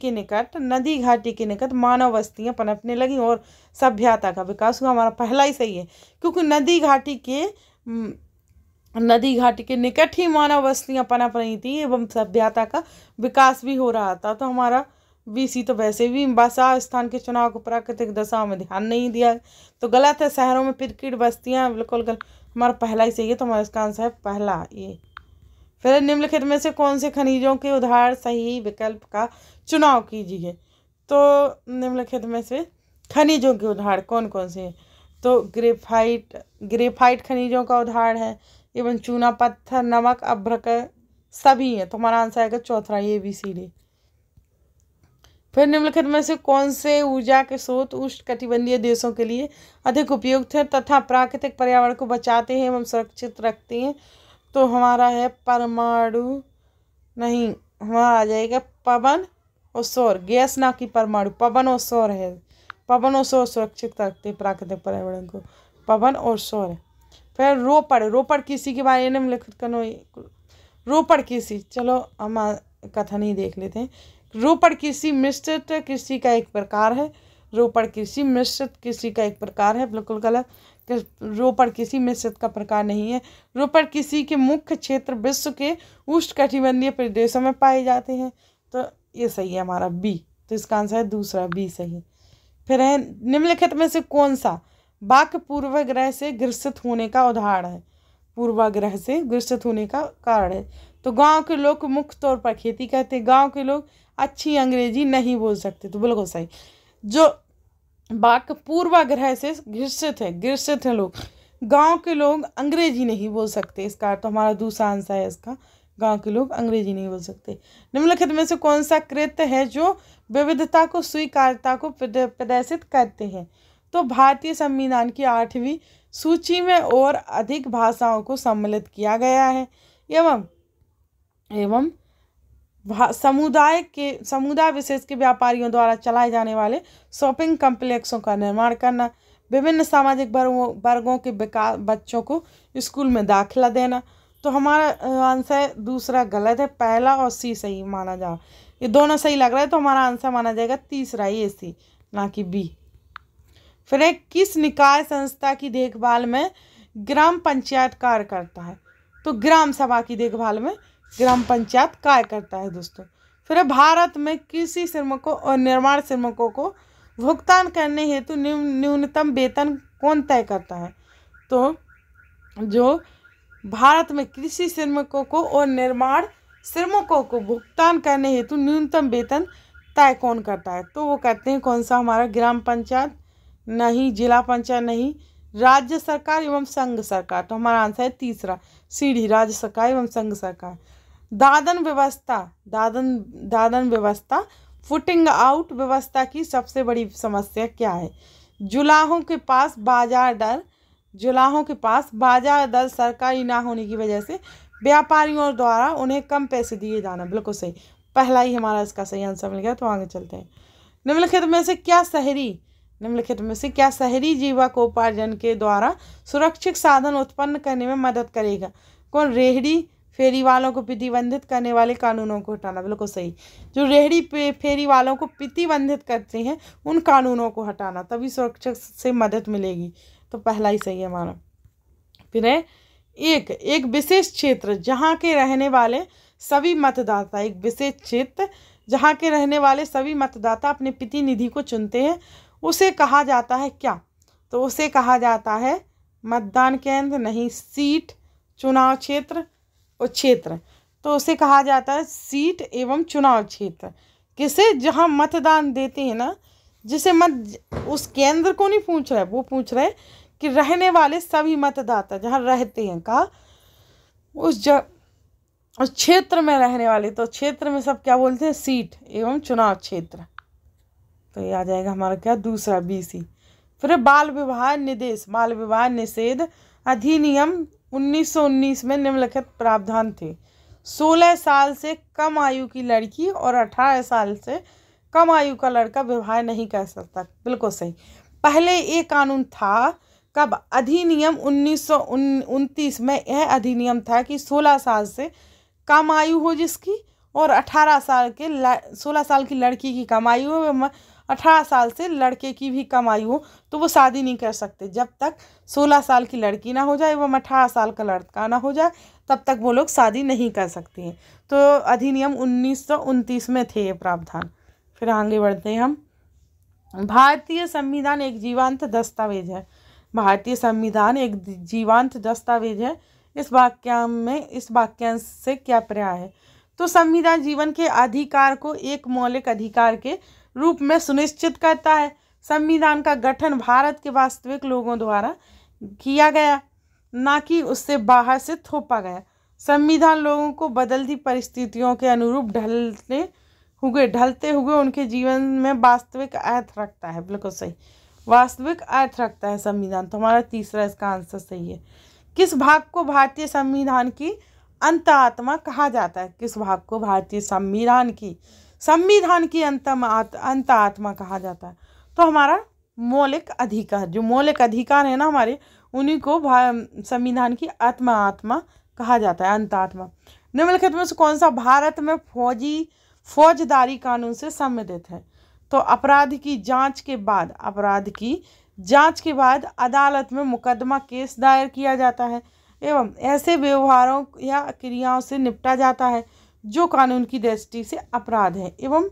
के निकट मानव बस्तियां पनपने लगी और सभ्यता का विकास हुआ। हमारा पहला ही सही है, क्योंकि नदी घाटी के निकट ही मानव बस्तियां पनप रही थी एवं सभ्यता का विकास भी हो रहा था। तो हमारा VC। तो वैसे भी बसा स्थान के चुनाव को प्राकृतिक दशाओं में ध्यान नहीं दिया, तो गलत है। शहरों में पिरकिट बस्तियां, बिल्कुल गलत। हमारा पहला ही सही है, तो हमारा इसका आंसर है पहला ये। फिर निम्नलिखित में से कौन से खनिजों के उदाहरण सही विकल्प का चुनाव कीजिए। तो निम्नलिखित में से खनिजों के उदाहरण कौन कौन से हैं? तो ग्रेफाइट खनिजों का उदाहरण है, एवं चूना पत्थर, नमक, अभ्रक सभी है। तो हमारा आंसर आएगा चौथा ABCD। फिर निम्नलिखित में से कौन से ऊर्जा के स्रोत उष्णकटिबंधीय देशों के लिए अधिक उपयुक्त है तथा प्राकृतिक पर्यावरण को बचाते हैं एवं सुरक्षित रखते हैं? तो हमारा है परमाणु, नहीं, हमारा आ जाएगा पवन और सौर, गैस ना कि परमाणु, पवन और सौर है। पवन और सौर सुरक्षित रखते हैं प्राकृतिक पर्यावरण को, पवन और सौर। फिर रोपड़ कृषि के बारे में निम्नलिखित करो। रोपड़ कृषि, चलो हम कथन ही देख लेते हैं। रोपड़ कृषि मिश्रित कृषि का एक प्रकार है। रोपड़ कृषि मिश्रित कृषि का एक प्रकार है, बिल्कुल गलत। रोपड़ कृषि मिश्रित का प्रकार नहीं है। रोपड़ कृषि के मुख्य क्षेत्र विश्व के उष्णकटिबंधीय प्रदेशों में पाए जाते हैं। तो ये सही है हमारा B। तो इसका आंसर है दूसरा B सही। फिर है निम्नलिखित में से कौन सा वाक्य पूर्वाग्रह से ग्रसित होने का उदाहरण है? पूर्वाग्रह से ग्रसित होने का कारण है। तो गांव के लोग मुख्य तौर पर खेती करते हैं। गांव के लोग अच्छी अंग्रेजी नहीं बोल सकते। तो बिल्कुल सही। जो वाक्य पूर्वाग्रह से ग्रसित है लोग, गांव के लोग अंग्रेजी नहीं बोल सकते, इसका तो हमारा दूसरा आंसर है इसका, गांव के लोग अंग्रेजी नहीं बोल सकते। निम्नलिखित में से कौन सा कृत्य है जो विविधता को स्वीकार्यता को प्रदर्शित करते हैं? तो भारतीय संविधान की 8वीं सूची में और अधिक भाषाओं को सम्मिलित किया गया है, एवं समुदाय विशेष के व्यापारियों द्वारा चलाए जाने वाले शॉपिंग कॉम्प्लेक्सों का निर्माण करना, विभिन्न सामाजिक वर्गों के बच्चों को स्कूल में दाखिला देना। तो हमारा आंसर दूसरा गलत है, पहला और C सही माना जा। ये दोनों सही लग रहा है, तो हमारा आंसर माना जाएगा तीसरा AC ना कि B। फिर एक किस निकाय संस्था की देखभाल में ग्राम पंचायत कार्य करता है? तो ग्राम सभा की देखभाल में ग्राम पंचायत कार्य करता है दोस्तों। फिर भारत में कृषि श्रमिकों और निर्माण श्रमिकों को भुगतान करने हेतु न्यूनतम वेतन कौन तय करता है? तो जो भारत में कृषि श्रमिकों को और निर्माण श्रमिकों को भुगतान करने हेतु न्यूनतम वेतन तय कौन करता है? तो वो करते हैं कौन सा? हमारा ग्राम पंचायत नहीं, जिला पंचायत नहीं, राज्य सरकार एवं संघ सरकार। तो हमारा आंसर है तीसरा CD, राज्य सरकार एवं संघ सरकार। दादन व्यवस्था फुटिंग आउट व्यवस्था की सबसे बड़ी समस्या क्या है? जुलाहों के पास बाजार दर सरकारी ना होने की वजह से व्यापारियों द्वारा उन्हें कम पैसे दिए जाना। बिल्कुल सही, पहला ही हमारा इसका सही आंसर मिल गया। तो आगे चलते हैं। निम्नलिखित में से क्या शहरी जीविकोपार्जन के द्वारा सुरक्षित साधन उत्पन्न करने में मदद करेगा? कौन? रेहड़ी फेरी वालों को प्रतिबंधित करने वाले कानूनों को हटाना। बिल्कुल सही, जो रेहड़ी फेरी वालों को प्रतिबंधित करते हैं उन कानूनों को हटाना, तभी सुरक्षा से मदद मिलेगी। तो पहला ही सही है हमारा। फिर है एक विशेष क्षेत्र जहाँ के रहने वाले सभी मतदाता अपने प्रतिनिधि को चुनते हैं, उसे कहा जाता है क्या? तो उसे कहा जाता है मतदान केंद्र नहीं, सीट, चुनाव क्षेत्र और क्षेत्र। तो उसे कहा जाता है सीट एवं चुनाव क्षेत्र। किसे? जहाँ मतदान देते हैं ना, जिसे उस केंद्र को नहीं पूछ रहा है, वो पूछ रहे हैं कि रहने वाले सभी मतदाता जहाँ रहते हैं, कहा उस क्षेत्र में रहने वाले। तो क्षेत्र में सब क्या बोलते हैं? सीट एवं चुनाव क्षेत्र। तो ये आ जाएगा हमारा क्या? दूसरा BC। फिर बाल विवाह निषेध अधिनियम 1919 में निम्नलिखित प्रावधान थे। 16 साल से कम आयु की लड़की और 18 साल से कम आयु का लड़का विवाह नहीं कर सकता। बिल्कुल सही। पहले ये कानून था कब? अधिनियम 1929 में यह अधिनियम था कि 16 साल से कम आयु हो जिसकी, और 16 साल की लड़की की कम आयु हो, 18 साल से लड़के की भी कम आयु हो, तो वो शादी नहीं कर सकते। जब तक 16 साल की लड़की ना हो जाए एवं 18 साल का लड़का ना हो जाए, तब तक वो लोग शादी नहीं कर सकते हैं। तो अधिनियम 1929 में थे ये प्रावधान। फिर आगे बढ़ते हैं हम। भारतीय संविधान एक जीवंत दस्तावेज है। भारतीय संविधान एक जीवंत दस्तावेज है। इस वाक्यांश से क्या पर्याय है? तो संविधान जीवन के अधिकार को एक मौलिक अधिकार के रूप में सुनिश्चित करता है। संविधान का गठन भारत के वास्तविक लोगों द्वारा किया गया, ना कि उससे बाहर से थोपा गया। संविधान लोगों को बदलती परिस्थितियों के अनुरूप ढलते हुए उनके जीवन में वास्तविक अर्थ रखता है। बिल्कुल सही, वास्तविक अर्थ रखता है संविधान। तो हमारा तीसरा इसका आंसर सही है। किस भाग को भारतीय संविधान की अंत आत्मा कहा जाता है? किस भाग को भारतीय संविधान की अंत आत्मा कहा जाता है? तो हमारा मौलिक अधिकार, जो मौलिक अधिकार है ना हमारे, उन्हीं को संविधान की आत्मा कहा जाता है, अंत आत्मा। निम्नलिखित में से कौन सा भारत में फौजदारी कानून से संबंधित है? तो अपराध की जांच के बाद अदालत में मुकदमा केस दायर किया जाता है एवं ऐसे व्यवहारों या क्रियाओं से निपटा जाता है जो कानून की दृष्टि से अपराध है एवं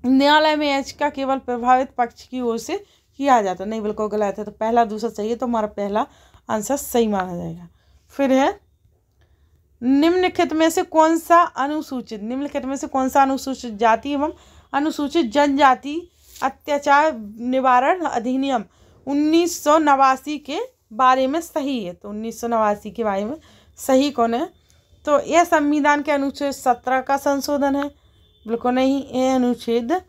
न्यायालय में याचिका केवल प्रभावित पक्ष की ओर से किया जाता है। नहीं, बिल्कुल गलत है। तो पहला दूसरा सही है, तो हमारा पहला आंसर सही माना जाएगा। फिर है निम्नलिखित में से कौन सा अनुसूचित जाति एवं अनुसूचित जनजाति अत्याचार निवारण अधिनियम 1989 के बारे में सही है? तो 1989 के बारे में सही कौन है? तो यह संविधान के अनुच्छेद 17 का संशोधन है। बिल्कुल नहीं, यह अनुच्छेद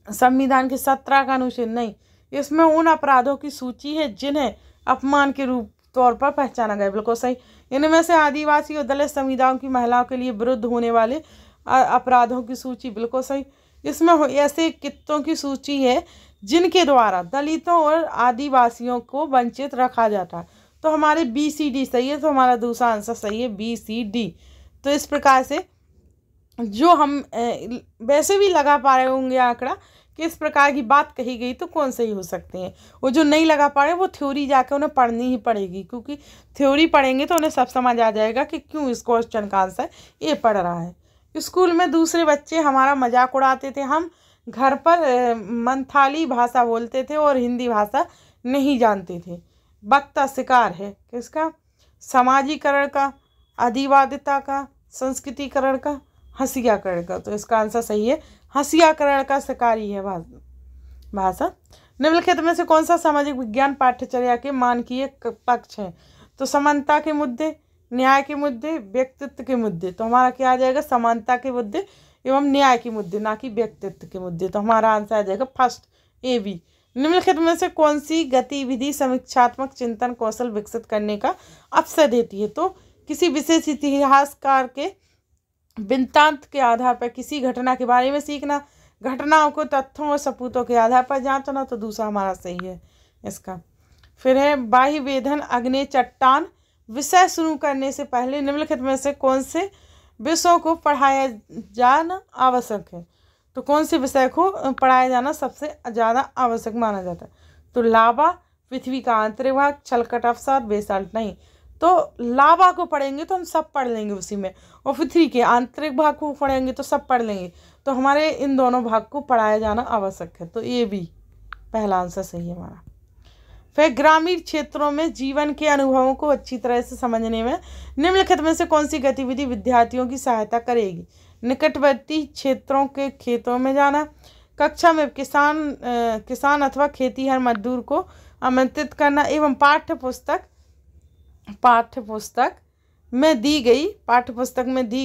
संविधान के 17 का अनुच्छेद नहीं। इसमें उन अपराधों की सूची है जिन्हें अपमान के रूप तौर पर पहचाना गया। बिल्कुल सही। इनमें से आदिवासी और दलित समुदायों की महिलाओं के लिए विरुद्ध होने वाले अपराधों की सूची। बिल्कुल सही। इसमें ऐसे कित्तों की सूची है जिनके द्वारा दलितों और आदिवासियों को वंचित रखा जाता है। तो हमारे BCD सही है। तो हमारा दूसरा आंसर सही है, BCD। तो इस प्रकार से जो हम वैसे भी लगा पा रहे होंगे आंकड़ा कि इस प्रकार की बात कही गई तो कौन सही हो सकते हैं। वो जो नहीं लगा पा रहे वो थ्योरी जाकर उन्हें पढ़नी ही पड़ेगी, क्योंकि थ्योरी पढ़ेंगे तो उन्हें सब समझ आ जाएगा कि क्यों इस क्वेश्चन का आंसर ये पढ़ रहा है। स्कूल में दूसरे बच्चे हमारा मजाक उड़ाते थे। हम घर पर मंथाली भाषा बोलते थे और हिंदी भाषा नहीं जानते थे। वक्ता शिकार है किसका? समाजीकरण का, अधिवादिता का, संस्कृतिकरण का, हंसियाकरण का। तो इसका आंसर सही है, हंसियाकरण का शिकारी है भाषा। निम्नलिखित में से कौन सा सामाजिक विज्ञान पाठ्यचर्या के मानकीय पक्ष है? तो समानता के मुद्दे, न्याय के मुद्दे, व्यक्तित्व के मुद्दे। तो हमारा क्या आ जाएगा? समानता के मुद्दे एवं न्याय के मुद्दे, ना कि व्यक्तित्व के मुद्दे। तो हमारा आंसर आ जाएगा फर्स्ट, AB। निम्नलिखित में से कौन सी गतिविधि समीक्षात्मक चिंतन कौशल विकसित करने का अवसर देती है? तो किसी विशेष इतिहासकार के वृत्तांत के आधार पर किसी घटना के बारे में सीखना, घटनाओं को तथ्यों और सबूतों के आधार पर जांचना। तो दूसरा हमारा सही है इसका। फिर है बाह्य वेधन अग्नि चट्टान। विषय शुरू करने से पहले निम्नलिखित में से कौन से विषयों को पढ़ाया जाना आवश्यक है? तो कौन से विषय को पढ़ाया जाना सबसे ज़्यादा आवश्यक माना जाता है? तो लावा, पृथ्वी का आंतरिक भाग, छलकट अवसाद, बेसाल्ट। नहीं, तो लावा को पढ़ेंगे तो हम सब पढ़ लेंगे उसी में, और पृथ्वी के आंतरिक भाग को पढ़ेंगे तो सब पढ़ लेंगे। तो हमारे इन दोनों भाग को पढ़ाया जाना आवश्यक है। तो ये भी पहला आंसर सही है हमारा। फिर ग्रामीण क्षेत्रों में जीवन के अनुभवों को अच्छी तरह से समझने में निम्नलिखित में से कौन सी गतिविधि विद्यार्थियों की सहायता करेगी? निकटवर्ती क्षेत्रों के खेतों में जाना, कक्षा में किसान अथवा खेतीहर मजदूर को आमंत्रित करना एवं पाठ्यपुस्तक में दी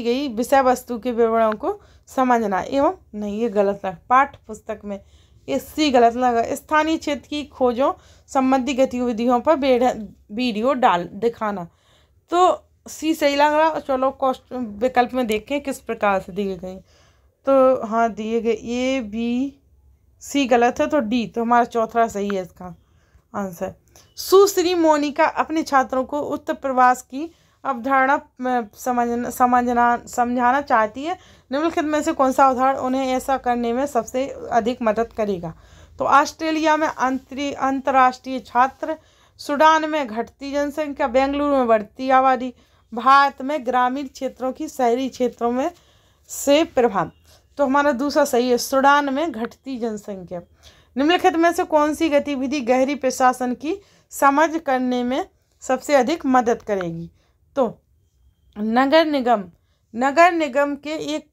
गई विषय वस्तु के विवरणों को समझना एवं नहीं, ये गलत लगा, पाठ्यपुस्तक में इससे गलत लगा। स्थानीय क्षेत्र की खोजों संबंधी गतिविधियों पर वीडियो दिखाना। तो सी सही लग रहा। चलो विकल्प में देखें किस प्रकार से दिए गए। तो हाँ दिए गए A, B, C गलत है, तो D। तो हमारा चौथा सही है इसका आंसर। सुश्री मोनिका अपने छात्रों को उत्तर प्रवास की अवधारणा समझाना चाहती है। निम्नलिखित में से कौन सा उदाहरण उन्हें ऐसा करने में सबसे अधिक मदद करेगा? तो ऑस्ट्रेलिया में अंतर्राष्ट्रीय छात्र, सूडान में घटती जनसंख्या, बेंगलुरु में बढ़ती आबादी, भारत में ग्रामीण क्षेत्रों की शहरी क्षेत्रों में से प्रभाव। तो हमारा दूसरा सही है, सूडान में घटती जनसंख्या। निम्नलिखित में से कौन सी गतिविधि गहरी प्रशासन की समझ करने में सबसे अधिक मदद करेगी? तो नगर निगम के एक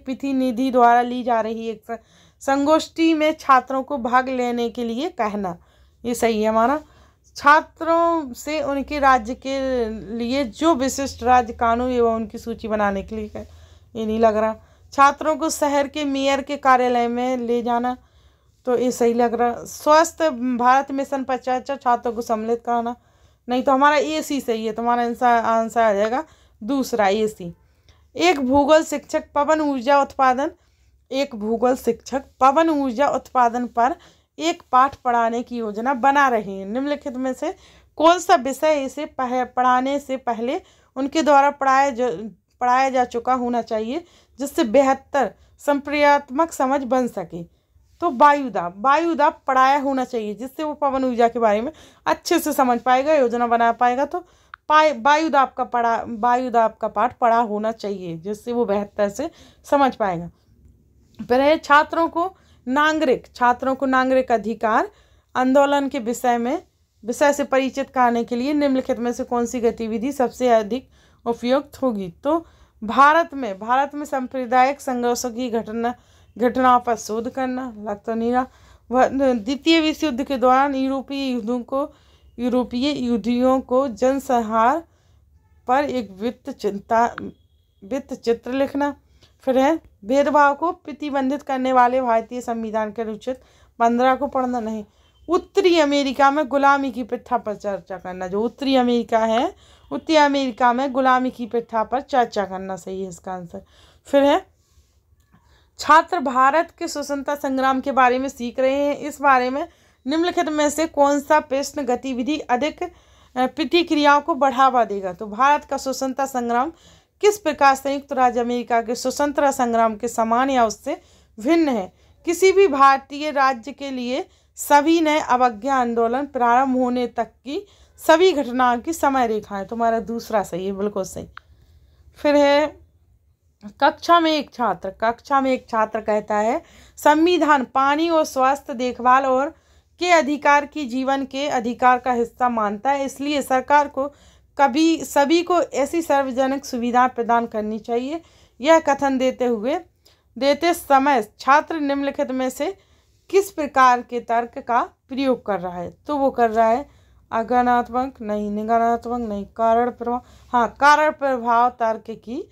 प्रतिनिधि द्वारा ली जा रही एक संगोष्ठी में छात्रों को भाग लेने के लिए कहना, ये सही है हमारा। छात्रों से उनके राज्य के लिए जो विशिष्ट राज्य कानून एवं उनकी सूची बनाने के लिए कहे, ये नहीं लग रहा। छात्रों को शहर के मेयर के कार्यालय में ले जाना, तो ये सही लग रहा। स्वस्थ भारत मिशन पर चर्चा, छात्रों को सम्मिलित कराना, नहीं तो हमारा ए सी सही है, तुम्हारा आंसर आ जाएगा दूसरा ए सी। एक भूगोल शिक्षक पवन ऊर्जा उत्पादन पर एक पाठ पढ़ाने की योजना बना रहे हैं। निम्नलिखित में से कौन सा विषय इसे पढ़ाने से पहले उनके द्वारा पढ़ाया जा चुका होना चाहिए, जिससे बेहतर संप्रदायात्मक समझ बन सके। तो वायुदाब पढ़ाया होना चाहिए, जिससे वो पवन ऊर्जा के बारे में अच्छे से समझ पाएगा, योजना बना पाएगा। तो वायुदाब का पाठ पढ़ा होना चाहिए, जिससे वो बेहतर से समझ पाएगा। फिर है छात्रों को नागरिक अधिकार आंदोलन के विषय से परिचित कराने के लिए निम्नलिखित में से कौन सी गतिविधि सबसे अधिक उपयुक्त होगी। तो भारत में सांप्रदायिक संघर्षों की घटनाओं पर शोध करना, लग तो नहीं रहा। द्वितीय विश्व युद्ध के दौरान यूरोपीय युद्धियों को जनसंहार पर एक वृत्त चित्र लिखना। फिर है भेदभाव को प्रतिबंधित करने वाले भारतीय संविधान के अनुच्छेद 15 को पढ़ना। नहीं, उत्तरी अमेरिका में गुलामी की प्रथा पर चर्चा करना। जो उत्तरी अमेरिका में गुलामी की प्रथा पर चर्चा करना सही है इसका आंसर। फिर है छात्र भारत के स्वतंत्रता संग्राम के बारे में सीख रहे हैं, इस बारे में निम्नलिखित में से कौन सा प्रश्न गतिविधि अधिक प्रतिक्रियाओं को बढ़ावा देगा। तो भारत का स्वतंत्रता संग्राम किस प्रकार संयुक्त राज्य अमेरिका के स्वतंत्रता संग्राम के समान या उससे भिन्न है। किसी भी भारतीय राज्य के लिए सभी नए अवज्ञा आंदोलन प्रारंभ होने तक की सभी घटनाओं की समय रेखा है। तुम्हारा दूसरा सही है, बिल्कुल सही। फिर है कक्षा में एक छात्र कहता है संविधान पानी और स्वास्थ्य देखभाल और के अधिकार की जीवन के अधिकार का हिस्सा मानता है, इसलिए सरकार को सभी को ऐसी सार्वजनिक सुविधा प्रदान करनी चाहिए। यह कथन देते समय छात्र निम्नलिखित में से किस प्रकार के तर्क का प्रयोग कर रहा है। तो वो कर रहा है आज्ञानात्मक नहीं, निगमनात्मक नहीं, कारण प्रभाव तर्क की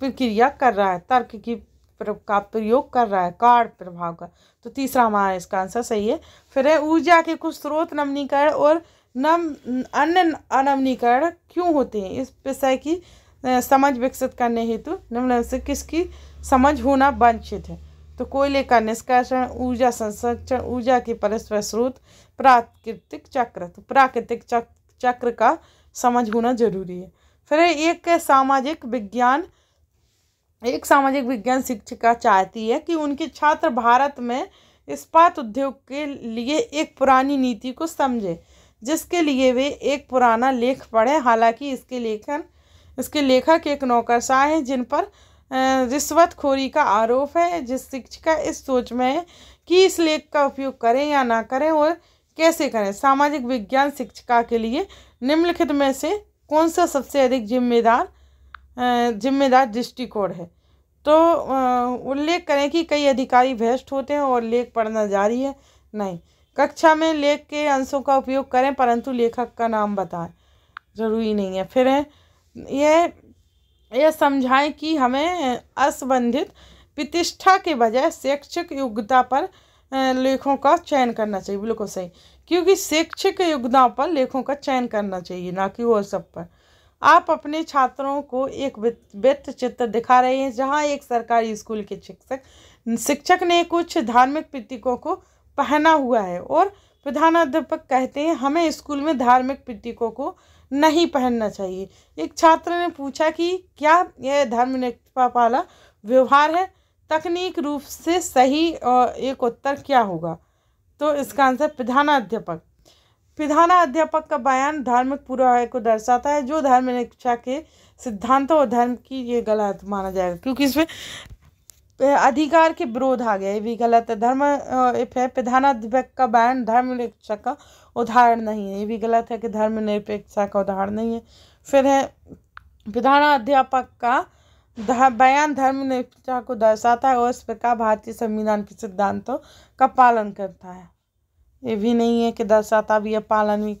प्रक्रिया कर रहा है, तर्क की का प्रयोग कर रहा है, कारण प्रभाव का। तो तीसरा हमारा इसका आंसर सही है। फिर है ऊर्जा के कुछ स्रोत नवीनीकरण और अन्य अनवीनीकरण क्यों होते हैं, इस विषय की समझ विकसित करने हेतु निम्न से किसकी समझ होना वांछित है। तो कोयले का निष्कासन, ऊर्जा संरक्षण, ऊर्जा के परस्पर स्रोत, प्राकृतिक चक्र। तो प्राकृतिक चक्र का समझ होना जरूरी है। फिर एक सामाजिक विज्ञान शिक्षिका चाहती है कि उनके छात्र भारत में इस्पात उद्योग के लिए एक पुरानी नीति को समझे, जिसके लिए वे एक पुराना लेख पढ़ें। हालांकि इसके लेखक एक नौकरशाह हैं जिन पर रिश्वतखोरी का आरोप है। जिस शिक्षिका इस सोच में है कि इस लेख का उपयोग करें या ना करें और कैसे करें। सामाजिक विज्ञान शिक्षिका के लिए निम्नलिखित में से कौन सा सबसे अधिक जिम्मेदार दृष्टिकोण है। तो उल्लेख करें कि कई अधिकारी भ्रष्ट होते हैं और लेख पढ़ना जारी है। नहीं, कक्षा में लेख के अंशों का उपयोग करें परंतु लेखक का नाम बताएं, जरूरी नहीं है। फिर है यह समझाएं कि हमें असंबंधित प्रतिष्ठा के बजाय शैक्षिक योग्यता पर लेखों का चयन करना चाहिए। बिल्कुल सही, क्योंकि शैक्षिक योग्यता पर लेखों का चयन करना चाहिए, ना कि और सब पर। आप अपने छात्रों को एक वृत्त चित्र दिखा रहे हैं जहां एक सरकारी स्कूल के शिक्षक ने कुछ धार्मिक प्रतीकों को पहना हुआ है और प्रधानाध्यापक कहते हैं हमें स्कूल में धार्मिक प्रतीकों को नहीं पहनना चाहिए। एक छात्र ने पूछा कि क्या यह धर्मनिरपेक्षता वाला व्यवहार है। तकनीक रूप से सही और एक उत्तर क्या होगा। तो इसका आंसर प्रधानाध्यापक का बयान धार्मिक पूर्वाग्रह को दर्शाता है। जो धर्मनिरपेक्षता के सिद्धांतों और धर्म की, ये गलत माना जाएगा क्योंकि इसमें अधिकार के विरोध आ गया, ये भी गलत है। प्रधानाध्यापक का बयान धर्मनिरपेक्षता का उदाहरण नहीं है, ये भी गलत है कि धर्मनिरपेक्षता का उदाहरण नहीं है। फिर है प्रधानाध्यापक का बयान धर्मनिरपेक्षता को दर्शाता है और इस प्रकार भारतीय संविधान के सिद्धांतों का पालन करता है। ये भी नहीं है कि दर्शाता भी है, पालन भी।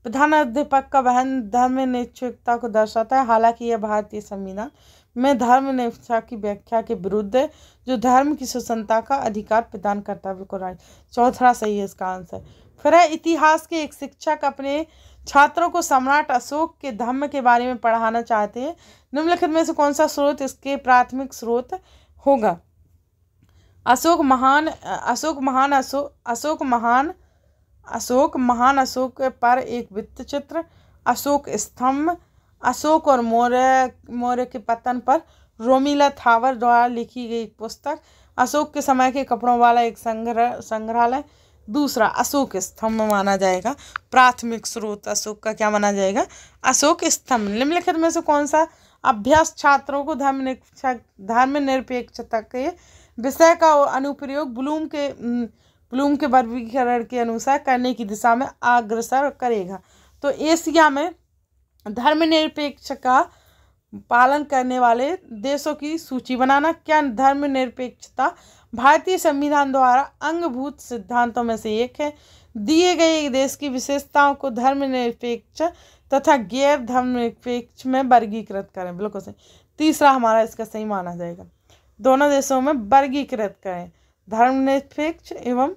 प्रधानाध्यापक का बयान धर्मनिरपेक्षता को दर्शाता है, हालांकि यह भारतीय संविधान में धर्मनिरपेक्षता की व्याख्या के विरुद्ध है, जो धर्म की स्वतंत्रता का अधिकार प्रदान करता है। बिल्कुल राइट, चौथा सही है इसका आंसर। फिर है, इतिहास के एक शिक्षक अपने छात्रों को सम्राट अशोक के धम्म के बारे में पढ़ाना चाहते हैं। निम्नलिखित में से कौन सा स्रोत इसके प्राथमिक स्रोत होगा? अशोक महान अशोक पर एक वृत्त चित्र, अशोक स्तंभ, अशोक और मौर्य के पतन पर रोमिला थावर द्वारा लिखी गई पुस्तक, अशोक के समय के कपड़ों वाला एक संग्रहालय। दूसरा अशोक स्तंभ माना जाएगा प्राथमिक स्रोत। अशोक का क्या माना जाएगा? अशोक स्तंभ। निम्नलिखित में से कौन सा अभ्यास छात्रों को धर्मनिरपेक्षता के विषय का अनुप्रयोग ब्लूम के वर्गीकरण के अनुसार करने की दिशा में अग्रसर करेगा? तो एशिया में धर्मनिरपेक्ष का पालन करने वाले देशों की सूची बनाना। क्या धर्मनिरपेक्षता भारतीय संविधान द्वारा अंगभूत सिद्धांतों में से एक है? दिए गए देश की विशेषताओं को धर्मनिरपेक्ष तथा गैर धर्मनिरपेक्ष में वर्गीकृत करें। बिल्कुल सही, तीसरा हमारा इसका सही माना जाएगा। दोनों देशों में वर्गीकृत करें, धर्मनिरपेक्ष एवं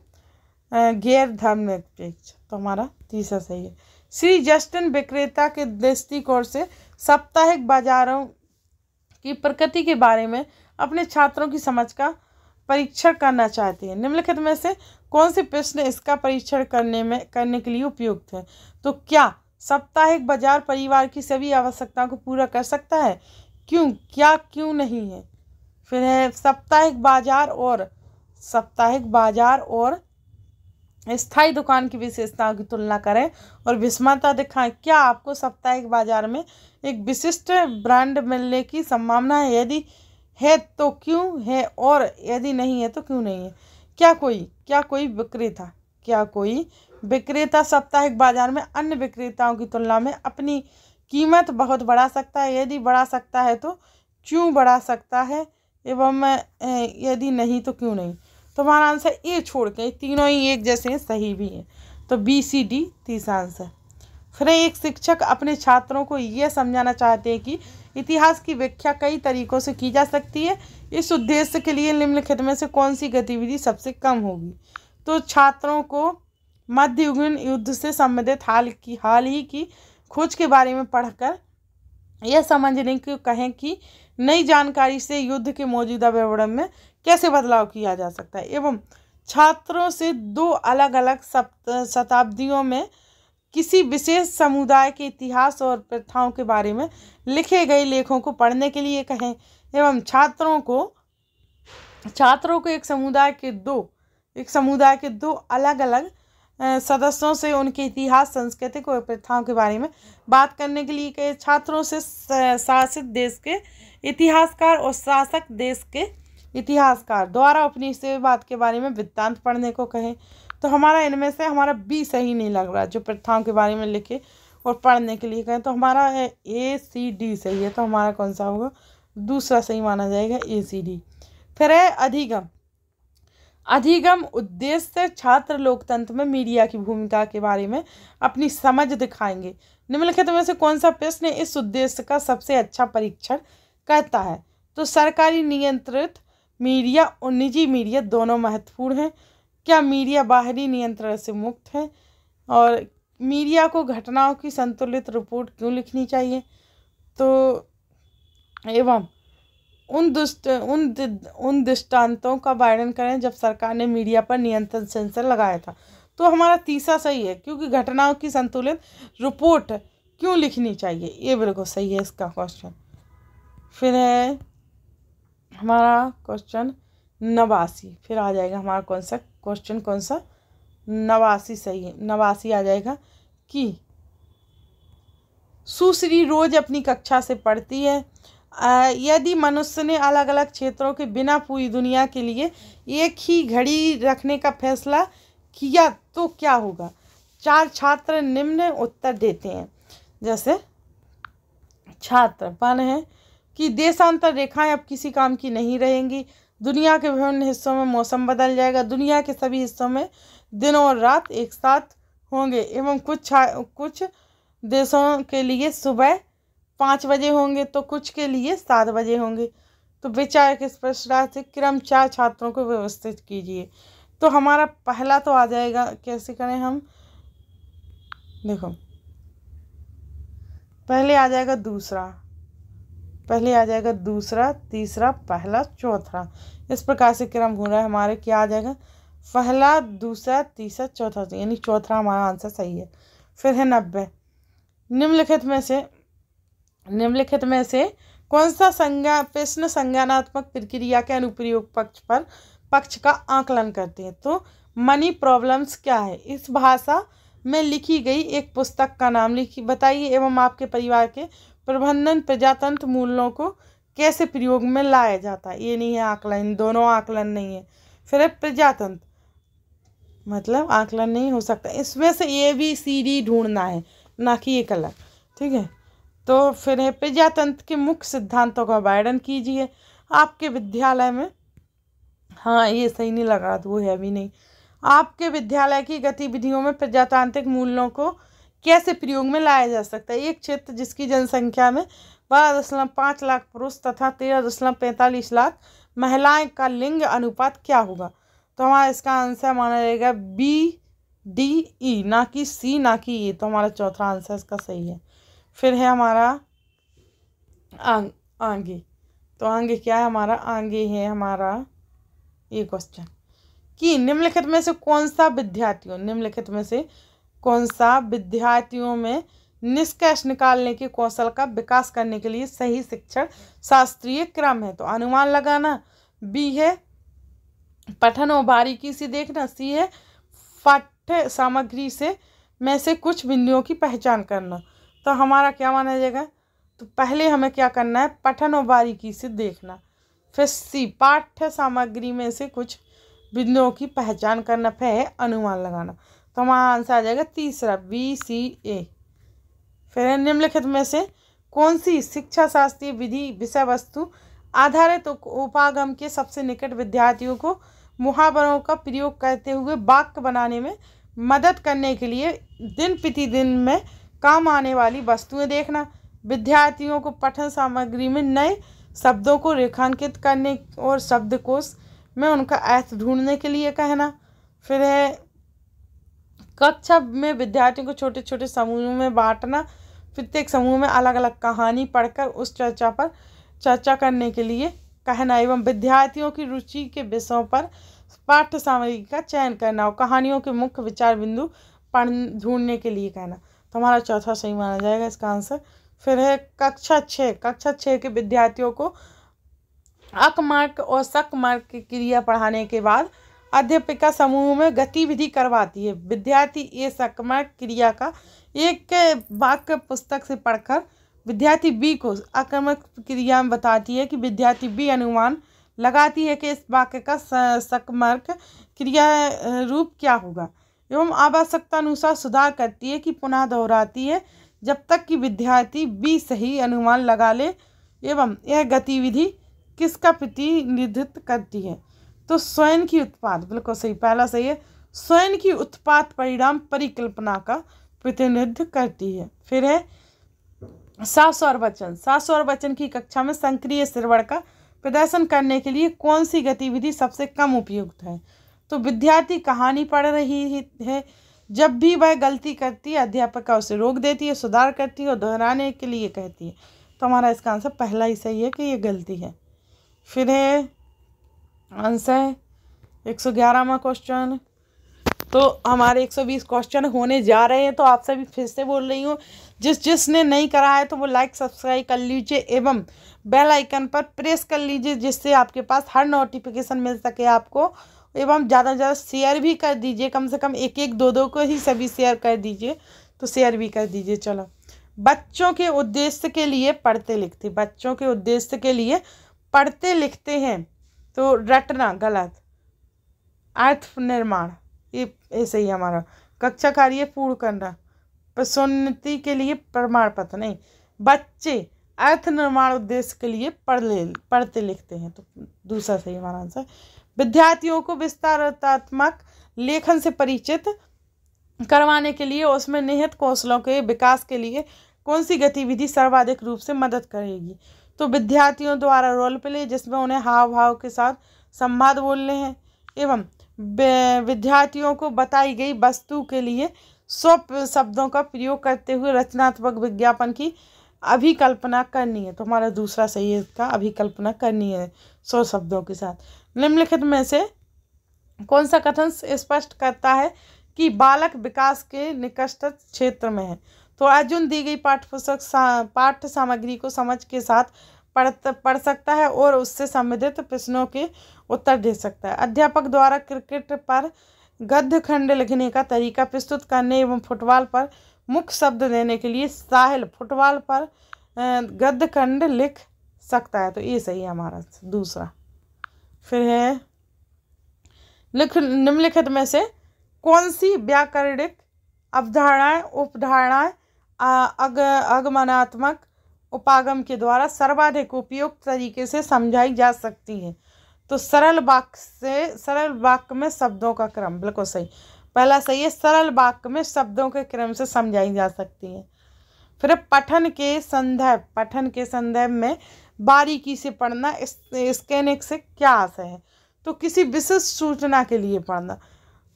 गैर धर्मनिरपेक्ष। तो हमारा तीसरा सही है। श्री जस्टिन विक्रेता के दृष्टिकोण से साप्ताहिक बाजारों की प्रकृति के बारे में अपने छात्रों की समझ का परीक्षण करना चाहते हैं। निम्नलिखित में से कौन से प्रश्न इसका परीक्षण करने के लिए उपयुक्त है? तो क्या साप्ताहिक बाजार परिवार की सभी आवश्यकताओं को पूरा कर सकता है? क्यों नहीं है? फिर है साप्ताहिक बाजार और स्थायी दुकान की विशेषताओं की तुलना करें और विषमता दिखाएं। क्या आपको साप्ताहिक बाजार में एक विशिष्ट ब्रांड मिलने की संभावना है? यदि है तो क्यों है, और यदि नहीं है तो क्यों नहीं है? क्या कोई विक्रेता साप्ताहिक बाजार में अन्य विक्रेताओं की तुलना में अपनी कीमत बहुत बढ़ा सकता है? यदि बढ़ा सकता है तो क्यों बढ़ा सकता है, एवं यदि नहीं तो क्यों नहीं? तो हमारा आंसर ए छोड़ के तीनों ही एक जैसे हैं, सही भी हैं। तो बी सी डी तीसरा आंसर। फिर एक शिक्षक अपने छात्रों को यह समझाना चाहते हैं कि इतिहास की व्याख्या कई तरीकों से की जा सकती है। इस उद्देश्य के लिए निम्नलिखित में से कौन सी गतिविधि सबसे कम होगी? तो छात्रों को मध्ययुगीन युद्ध से संबंधित हाल ही की खोज के बारे में पढ़कर यह समझने को कहें कि नई जानकारी से युद्ध के मौजूदा विवरण में कैसे बदलाव किया जा सकता है, एवं छात्रों से दो अलग अलग शताब्दियों में किसी विशेष समुदाय के इतिहास और प्रथाओं के बारे में लिखे गए लेखों को पढ़ने के लिए कहें, एवं छात्रों को एक समुदाय के दो अलग अलग सदस्यों से उनके इतिहास, सांस्कृतिक और प्रथाओं के बारे में बात करने के लिए कहे। छात्रों से शासित देश के इतिहासकार और शासक देश के इतिहासकार द्वारा उपनिषद बात के बारे में वृत्तांत पढ़ने को कहें। तो हमारा इनमें से हमारा बी सही नहीं लग रहा, जो प्रथाओं के बारे में लिखे और पढ़ने के लिए कहें। तो हमारा है ए सी डी सही है। तो हमारा कौन सा होगा? दूसरा सही माना जाएगा, ए सी डी। फिर है अधिगम उद्देश्य छात्र लोकतंत्र में मीडिया की भूमिका के बारे में अपनी समझ दिखाएंगे। निम्नलिखित में से कौन सा प्रश्न इस उद्देश्य का सबसे अच्छा परीक्षण करता है? तो सरकारी नियंत्रित मीडिया और निजी मीडिया दोनों महत्वपूर्ण हैं। क्या मीडिया बाहरी नियंत्रण से मुक्त है? और मीडिया को घटनाओं की संतुलित रिपोर्ट क्यों लिखनी चाहिए? तो एवं उन दृष्टांतों का वर्णन करें जब सरकार ने मीडिया पर नियंत्रण सेंसर लगाया था। तो हमारा तीसरा सही है, क्योंकि घटनाओं की संतुलित रिपोर्ट क्यों लिखनी चाहिए, ये बिल्कुल सही है इसका क्वेश्चन। फिर है हमारा क्वेश्चन 89। फिर आ जाएगा हमारा कौन सा 89 सही है। 89 आ जाएगा कि सुश्री रोज अपनी कक्षा से पढ़ती है। यदि मनुष्य ने अलग अलग क्षेत्रों के बिना पूरी दुनिया के लिए एक ही घड़ी रखने का फैसला किया तो क्या होगा? 4 छात्र निम्न उत्तर देते हैं। जैसे छात्र 1 है, कि देशांतर रेखाएं अब किसी काम की नहीं रहेंगी। दुनिया के विभिन्न हिस्सों में मौसम बदल जाएगा। दुनिया के सभी हिस्सों में दिन और रात एक साथ होंगे एवं कुछ देशों के लिए सुबह 5 बजे होंगे तो कुछ के लिए 7 बजे होंगे। तो विचार के स्पष्टता से क्रमशः छात्रों को व्यवस्थित कीजिए। तो हमारा पहला तो आ जाएगा, कैसे करें हम, देखो पहले आ जाएगा दूसरा, तीसरा, पहला, चौथा, इस प्रकार से क्रम हो रहा है हमारे। क्या आ जाएगा, पहला, दूसरा, तीसरा, चौथा, यानी चौथा हमारा आंसर सही है। फिर है 90। निम्नलिखित में से कौन सा प्रश्न संज्ञानात्मक प्रक्रिया के अनुप्रयोग पक्ष का आकलन करते हैं। तो मनी प्रॉब्लम्स क्या है, इस भाषा में लिखी गई एक पुस्तक का नाम बताइए एवं आपके परिवार के प्रबंधन प्रजातंत्र मूल्यों को कैसे प्रयोग में लाया जाता है। ये नहीं है आकलन, दोनों आकलन नहीं है। फिर है प्रजातंत्र, मतलब आकलन नहीं हो सकता, इसमें से ABCD ढूंढना है, ना कि एक अलग, ठीक है। तो फिर है प्रजातंत्र के मुख्य सिद्धांतों का वर्णन कीजिए। आपके विद्यालय में, हाँ ये सही नहीं लगा तो वो है भी नहीं। आपके विद्यालय की गतिविधियों में प्रजातांत्रिक मूल्यों को कैसे प्रयोग में लाया जा सकता है। एक क्षेत्र जिसकी जनसंख्या में 12.5 लाख पुरुष तथा 13.45 लाख महिलाएं का लिंग अनुपात क्या होगा। तो हमारा इसका आंसर माना जाएगा BDE, ना कि C, ना कि E। तो हमारा चौथा आंसर इसका सही है। फिर है हमारा आगे, तो आगे क्या है हमारा, आगे है हमारा ये क्वेश्चन कि निम्नलिखित में से कौन सा विद्यार्थियों में निष्कर्ष निकालने के कौशल का विकास करने के लिए सही शिक्षण शास्त्रीय क्रम है। तो अनुमान लगाना, B है पठन और बारीकी से देखना, C है पाठ्य सामग्री में से कुछ बिंदुओं की पहचान करना। तो हमारा क्या माना जाएगा, तो पहले हमें क्या करना है, पठन और बारीकी से देखना। फिर C पाठ्य सामग्री में से कुछ बिंदुओं की पहचान करना, फिर है अनुमान लगाना। तो हमारा आंसर आ जाएगा तीसरा BCA। फिर है निम्नलिखित में से कौन सी शिक्षा शास्त्रीय विधि विषय वस्तु आधारित उपागम के सबसे निकट विद्यार्थियों को मुहावरों का प्रयोग करते हुए वाक्य बनाने में मदद करने के लिए दिन प्रतिदिन में काम आने वाली वस्तुएं देखना। विद्यार्थियों को पठन सामग्री में नए शब्दों को रेखांकित करने और शब्दकोश में उनका अर्थ ढूंढने के लिए कहना। फिर है कक्षा में विद्यार्थियों को छोटे छोटे समूहों में बांटना, प्रत्येक समूह में अलग अलग कहानी पढ़कर उस चर्चा पर चर्चा करने के लिए कहना एवं विद्यार्थियों की रुचि के विषयों पर पाठ्य सामग्री का चयन करना और कहानियों के मुख्य विचार बिंदु ढूंढने के लिए कहना। तो हमारा चौथा सही माना जाएगा इसका आंसर। फिर है कक्षा 6 के विद्यार्थियों को अक मार्क और शक मार्क की क्रिया पढ़ाने के बाद अध्यापिका समूह में गतिविधि करवाती है। विद्यार्थी ये शक मार्क क्रिया का एक वाक्य पुस्तक से पढ़कर विद्यार्थी B को आक्रामक क्रिया में बताती है कि विद्यार्थी B अनुमान लगाती है कि इस वाक्य का शक मार्क क्रिया रूप क्या होगा एवं आवश्यकता अनुसार सुधार करती है कि पुनः दोहराती है जब तक कि विद्यार्थी B सही अनुमान लगा ले एवं यह गतिविधि किसका प्रतिनिधित्व करती है। तो स्वयं की उत्पाद, बिल्कुल सही, पहला सही है, स्वयं की उत्पाद परिणाम परिकल्पना का प्रतिनिधित्व करती है। फिर है सास्वर वचन की कक्षा में सक्रिय श्रवण का प्रदर्शन करने के लिए कौन सी गतिविधि सबसे कम उपयुक्त है। तो विद्यार्थी कहानी पढ़ रही है, जब भी वह गलती करती है अध्यापिका उसे रोक देती है, सुधार करती है और दोहराने के लिए कहती है। तो हमारा इसका आंसर पहला ही सही है कि ये गलती है। फिर है आंसर 111वां क्वेश्चन। तो हमारे 120 क्वेश्चन होने जा रहे हैं, तो आप सभी फिर से बोल रही हूँ, जिसने नहीं करा है तो वो लाइक सब्सक्राइब कर लीजिए एवं बेल आइकन पर प्रेस कर लीजिए, जिससे आपके पास हर नोटिफिकेशन मिल सके आपको। एवं ज़्यादा से ज़्यादा शेयर भी कर दीजिए, कम से कम एक एक दो दो को ही सभी शेयर कर दीजिए, तो शेयर भी कर दीजिए। चलो, बच्चों के उद्देश्य के लिए पढ़ते लिखते हैं तो रटना गलत, अर्थ निर्माण ये ऐसे ही हमारा, कक्षा कार्य पूर्ण करना, पदोन्नति के लिए प्रमाण पत्र नहीं, बच्चे अर्थ निर्माण उद्देश्य के लिए पढ़ते लिखते हैं। तो दूसरा सही हमारा आंसर। विद्यार्थियों को विस्तारात्मक लेखन से परिचित करवाने के लिए उसमें निहित कौशलों के विकास के लिए कौन सी गतिविधि सर्वाधिक रूप से मदद करेगी? तो विद्यार्थियों द्वारा रोल प्ले, जिसमें उन्हें हाव भाव के साथ संवाद बोलने हैं, एवं विद्यार्थियों को बताई गई वस्तु के लिए 100 शब्दों का प्रयोग करते हुए रचनात्मक विज्ञापन की अभिकल्पना करनी है। तो हमारा दूसरा सही है, इसका अभिकल्पना करनी है 100 शब्दों के साथ। निम्नलिखित में से कौन सा कथन स्पष्ट करता है कि बालक विकास के निकटस्थ क्षेत्र में है? तो अर्जुन दी गई पाठ्य सामग्री को समझ के साथ पढ़ सकता है और उससे संबंधित प्रश्नों के उत्तर दे सकता है। अध्यापक द्वारा क्रिकेट पर गद्य खंड लिखने का तरीका प्रस्तुत करने एवं फुटबॉल पर मुख्य शब्द देने के लिए साहिल फुटबॉल पर गद्य खंड लिख सकता है। तो ये सही है हमारा दूसरा। फिर है निम्नलिखित में से कौन सी व्याकरणिक अवधारणाएं उपधारणाएं आगमनात्मक उपागम के द्वारा सर्वाधिक उपयुक्त तरीके से समझाई जा सकती है? तो सरल वाक्य में शब्दों का क्रम, बिल्कुल सही, पहला सही है। सरल वाक्य में शब्दों के क्रम से समझाई जा सकती है। फिर पठन के संदर्भ में बारीकी से पढ़ना, स्कैनिंग से क्या आशय है? तो किसी विशिष्ट सूचना के लिए पढ़ना।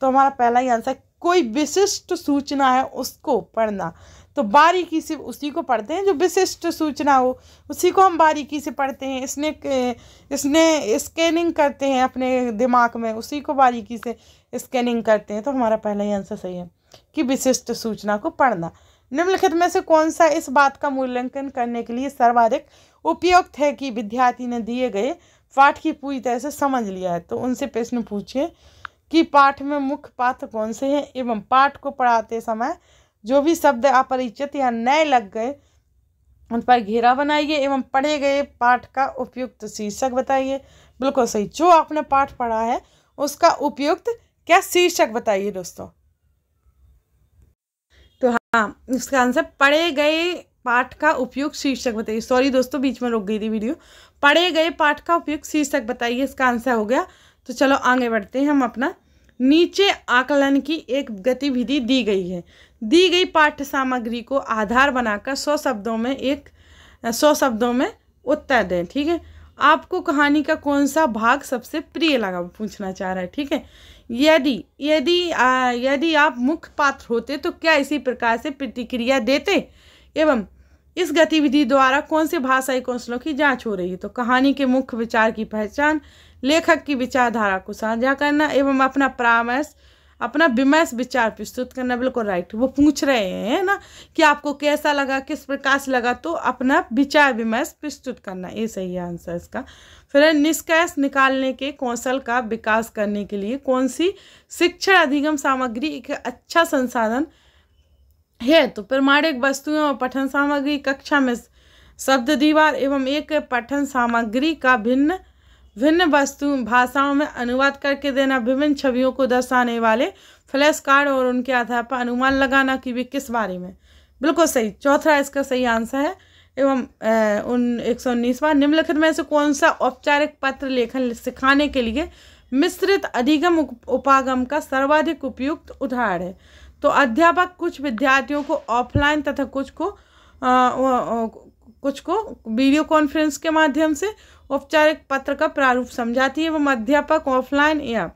तो हमारा पहला ही आंसर, कोई विशिष्ट सूचना है उसको पढ़ना। तो बारीकी से उसी को पढ़ते हैं जो विशिष्ट सूचना हो, उसी को हम बारीकी से पढ़ते हैं। इसने स्कैनिंग करते हैं अपने दिमाग में, उसी को बारीकी से स्कैनिंग करते हैं। तो हमारा पहला ही आंसर सही है कि विशिष्ट सूचना को पढ़ना। निम्नलिखित में से कौन सा इस बात का मूल्यांकन करने के लिए सर्वाधिक उपयुक्त है कि विद्यार्थी ने दिए गए पाठ की पूरी तरह से समझ लिया है? तो उनसे प्रश्न पूछिए कि पाठ में मुख्य पात्र कौन से हैं एवं पाठ को पढ़ाते समय जो भी शब्द अपरिचित या नए लग गए उन पर घेरा बनाइए एवं पढ़े गए पाठ का उपयुक्त शीर्षक बताइए। बिल्कुल सही, जो आपने पाठ पढ़ा है उसका उपयुक्त क्या शीर्षक बताइए दोस्तों। तो हाँ, इसका आंसर पढ़े गए पाठ का उपयुक्त शीर्षक बताइए। सॉरी दोस्तों, बीच में रुक गई थी वीडियो। पढ़े गए पाठ का उपयुक्त शीर्षक बताइए, इसका आंसर हो गया। तो चलो आगे बढ़ते हैं हम अपना। नीचे आकलन की एक गतिविधि दी गई है। दी गई पाठ्य सामग्री को आधार बनाकर 100 शब्दों में उत्तर दें। ठीक है, आपको कहानी का कौन सा भाग सबसे प्रिय लगा पूछना चाह रहा है। ठीक है, यदि आप मुख्य पात्र होते तो क्या इसी प्रकार से प्रतिक्रिया देते? एवं इस गतिविधि द्वारा कौन से भाषाई कौशलों की जांच हो रही है? तो कहानी के मुख्य विचार की पहचान, लेखक की विचारधारा को साझा करना एवं अपना विमर्श विचार प्रस्तुत करना। बिल्कुल राइट, वो पूछ रहे हैं ना कि आपको कैसा लगा, किस प्रकार से लगा, तो अपना विचार विमर्श प्रस्तुत करना, ये सही आंसर इसका। फिर निष्कर्ष निकालने के कौशल का विकास करने के लिए कौन सी शिक्षण अधिगम सामग्री एक अच्छा संसाधन है? तो प्रमाणिक वस्तुएं और पठन सामग्री, कक्षा में शब्द दीवार एवं एक पठन सामग्री का भिन्न वस्तु भाषाओं में अनुवाद करके देना, विभिन्न छवियों को दर्शाने वाले फ्लैश कार्ड और उनके आधार पर अनुमान लगाना कि वे किस बारे में। बिल्कुल सही, चौथा इसका सही आंसर है। एवं 119वां, निम्नलिखित में से कौन सा औपचारिक पत्र लेखन सिखाने के लिए मिश्रित अधिगम उपागम का सर्वाधिक उपयुक्त उदाहरण है? तो अध्यापक कुछ विद्यार्थियों को ऑफलाइन तथा कुछ को वीडियो कॉन्फ्रेंस के माध्यम से औपचारिक पत्र का प्रारूप समझाती है एवं अध्यापक ऑफलाइन या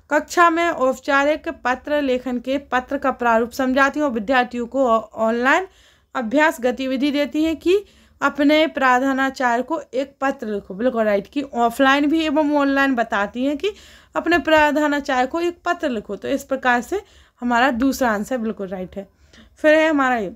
कक्षा में औपचारिक पत्र लेखन के पत्र का प्रारूप समझाती है और विद्यार्थियों को ऑनलाइन अभ्यास गतिविधि देती है कि अपने प्रधानाचार्य को एक पत्र लिखो। बिल्कुल राइट, कि ऑफलाइन भी एवं ऑनलाइन बताती हैं कि अपने प्रधानाचार्य को एक पत्र लिखो। तो इस प्रकार से हमारा दूसरा आंसर बिल्कुल राइट है। फिर है हमारा ये,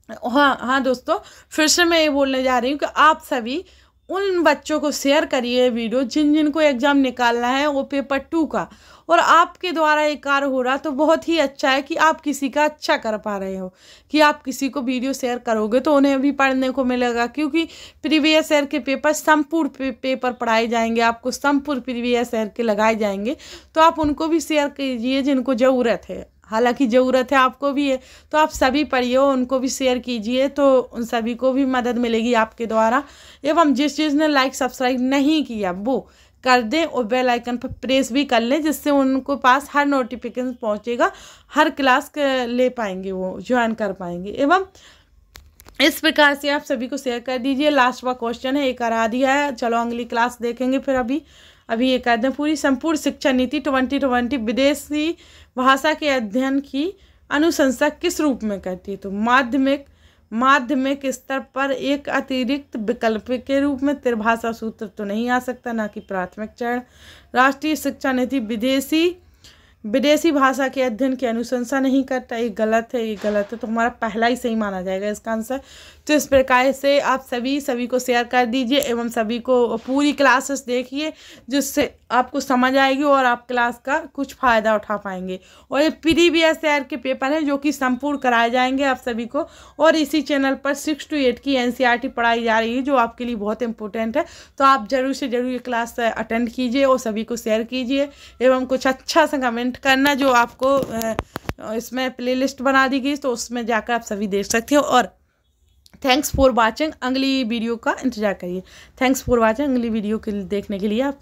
हाँ दोस्तों, फिर से मैं ये बोलने जा रही हूँ कि आप सभी उन बच्चों को शेयर करिए वीडियो जिनको एग्ज़ाम निकालना है वो पेपर 2 का, और आपके द्वारा ये कार्य हो रहा तो बहुत ही अच्छा है कि आप किसी का अच्छा कर पा रहे हो, कि आप किसी को वीडियो शेयर करोगे तो उन्हें भी पढ़ने को मिलेगा, क्योंकि प्रीवियस ईयर के पेपर संपूर्ण पेपर पढ़ाए जाएंगे, आपको संपूर्ण प्रीवियस ईयर के लगाए जाएंगे, तो आप उनको भी शेयर कीजिए जिनको ज़रूरत है। हालांकि ज़रूरत है, आपको भी है, तो आप सभी पढ़िए, उनको भी शेयर कीजिए, तो उन सभी को भी मदद मिलेगी आपके द्वारा। एवं जिस ने लाइक सब्सक्राइब नहीं किया वो कर दें और बेल आइकन पर प्रेस भी कर लें, जिससे उनको पास हर नोटिफिकेशन पहुंचेगा, हर क्लास ले पाएंगे, वो ज्वाइन कर पाएंगे। एवं इस प्रकार से आप सभी को शेयर कर दीजिए। लास्ट वाला क्वेश्चन है, एक करा दिया है, चलो अगली क्लास देखेंगे। फिर अभी ये कर दें, पूरी संपूर्ण शिक्षा नीति 2020 विदेशी भाषा के अध्ययन की अनुशंसा किस रूप में करती है? तो माध्यमिक स्तर पर एक अतिरिक्त विकल्प के रूप में। त्रिभाषा सूत्र तो नहीं आ सकता, ना कि प्राथमिक चरण। राष्ट्रीय शिक्षा नीति विदेशी भाषा के अध्ययन की अनुशंसा नहीं करता, ये गलत है, तो हमारा पहला ही सही माना जाएगा इसका आंसर। तो इस प्रकार से आप सभी को शेयर कर दीजिए एवं सभी को पूरी क्लासेस देखिए, जिससे आपको समझ आएगी और आप क्लास का कुछ फ़ायदा उठा पाएंगे। और ये प्रीवियस ईयर के पेपर हैं जो कि संपूर्ण कराए जाएंगे आप सभी को, और इसी चैनल पर 6 to 8 की NCERT पढ़ाई जा रही है, जो आपके लिए बहुत इंपॉर्टेंट है। तो आप ज़रूर से ज़रूर ये क्लास अटेंड कीजिए और सभी को शेयर कीजिए एवं कुछ अच्छा सा कमेंट करना, जो आपको इसमें प्लेलिस्ट बना दी गई, तो उसमें जाकर आप सभी देख सकते हो। और थैंक्स फॉर वाचिंग, अगली वीडियो का इंतजार करिए। थैंक्स फॉर वाचिंग, अगली वीडियो के देखने के लिए आप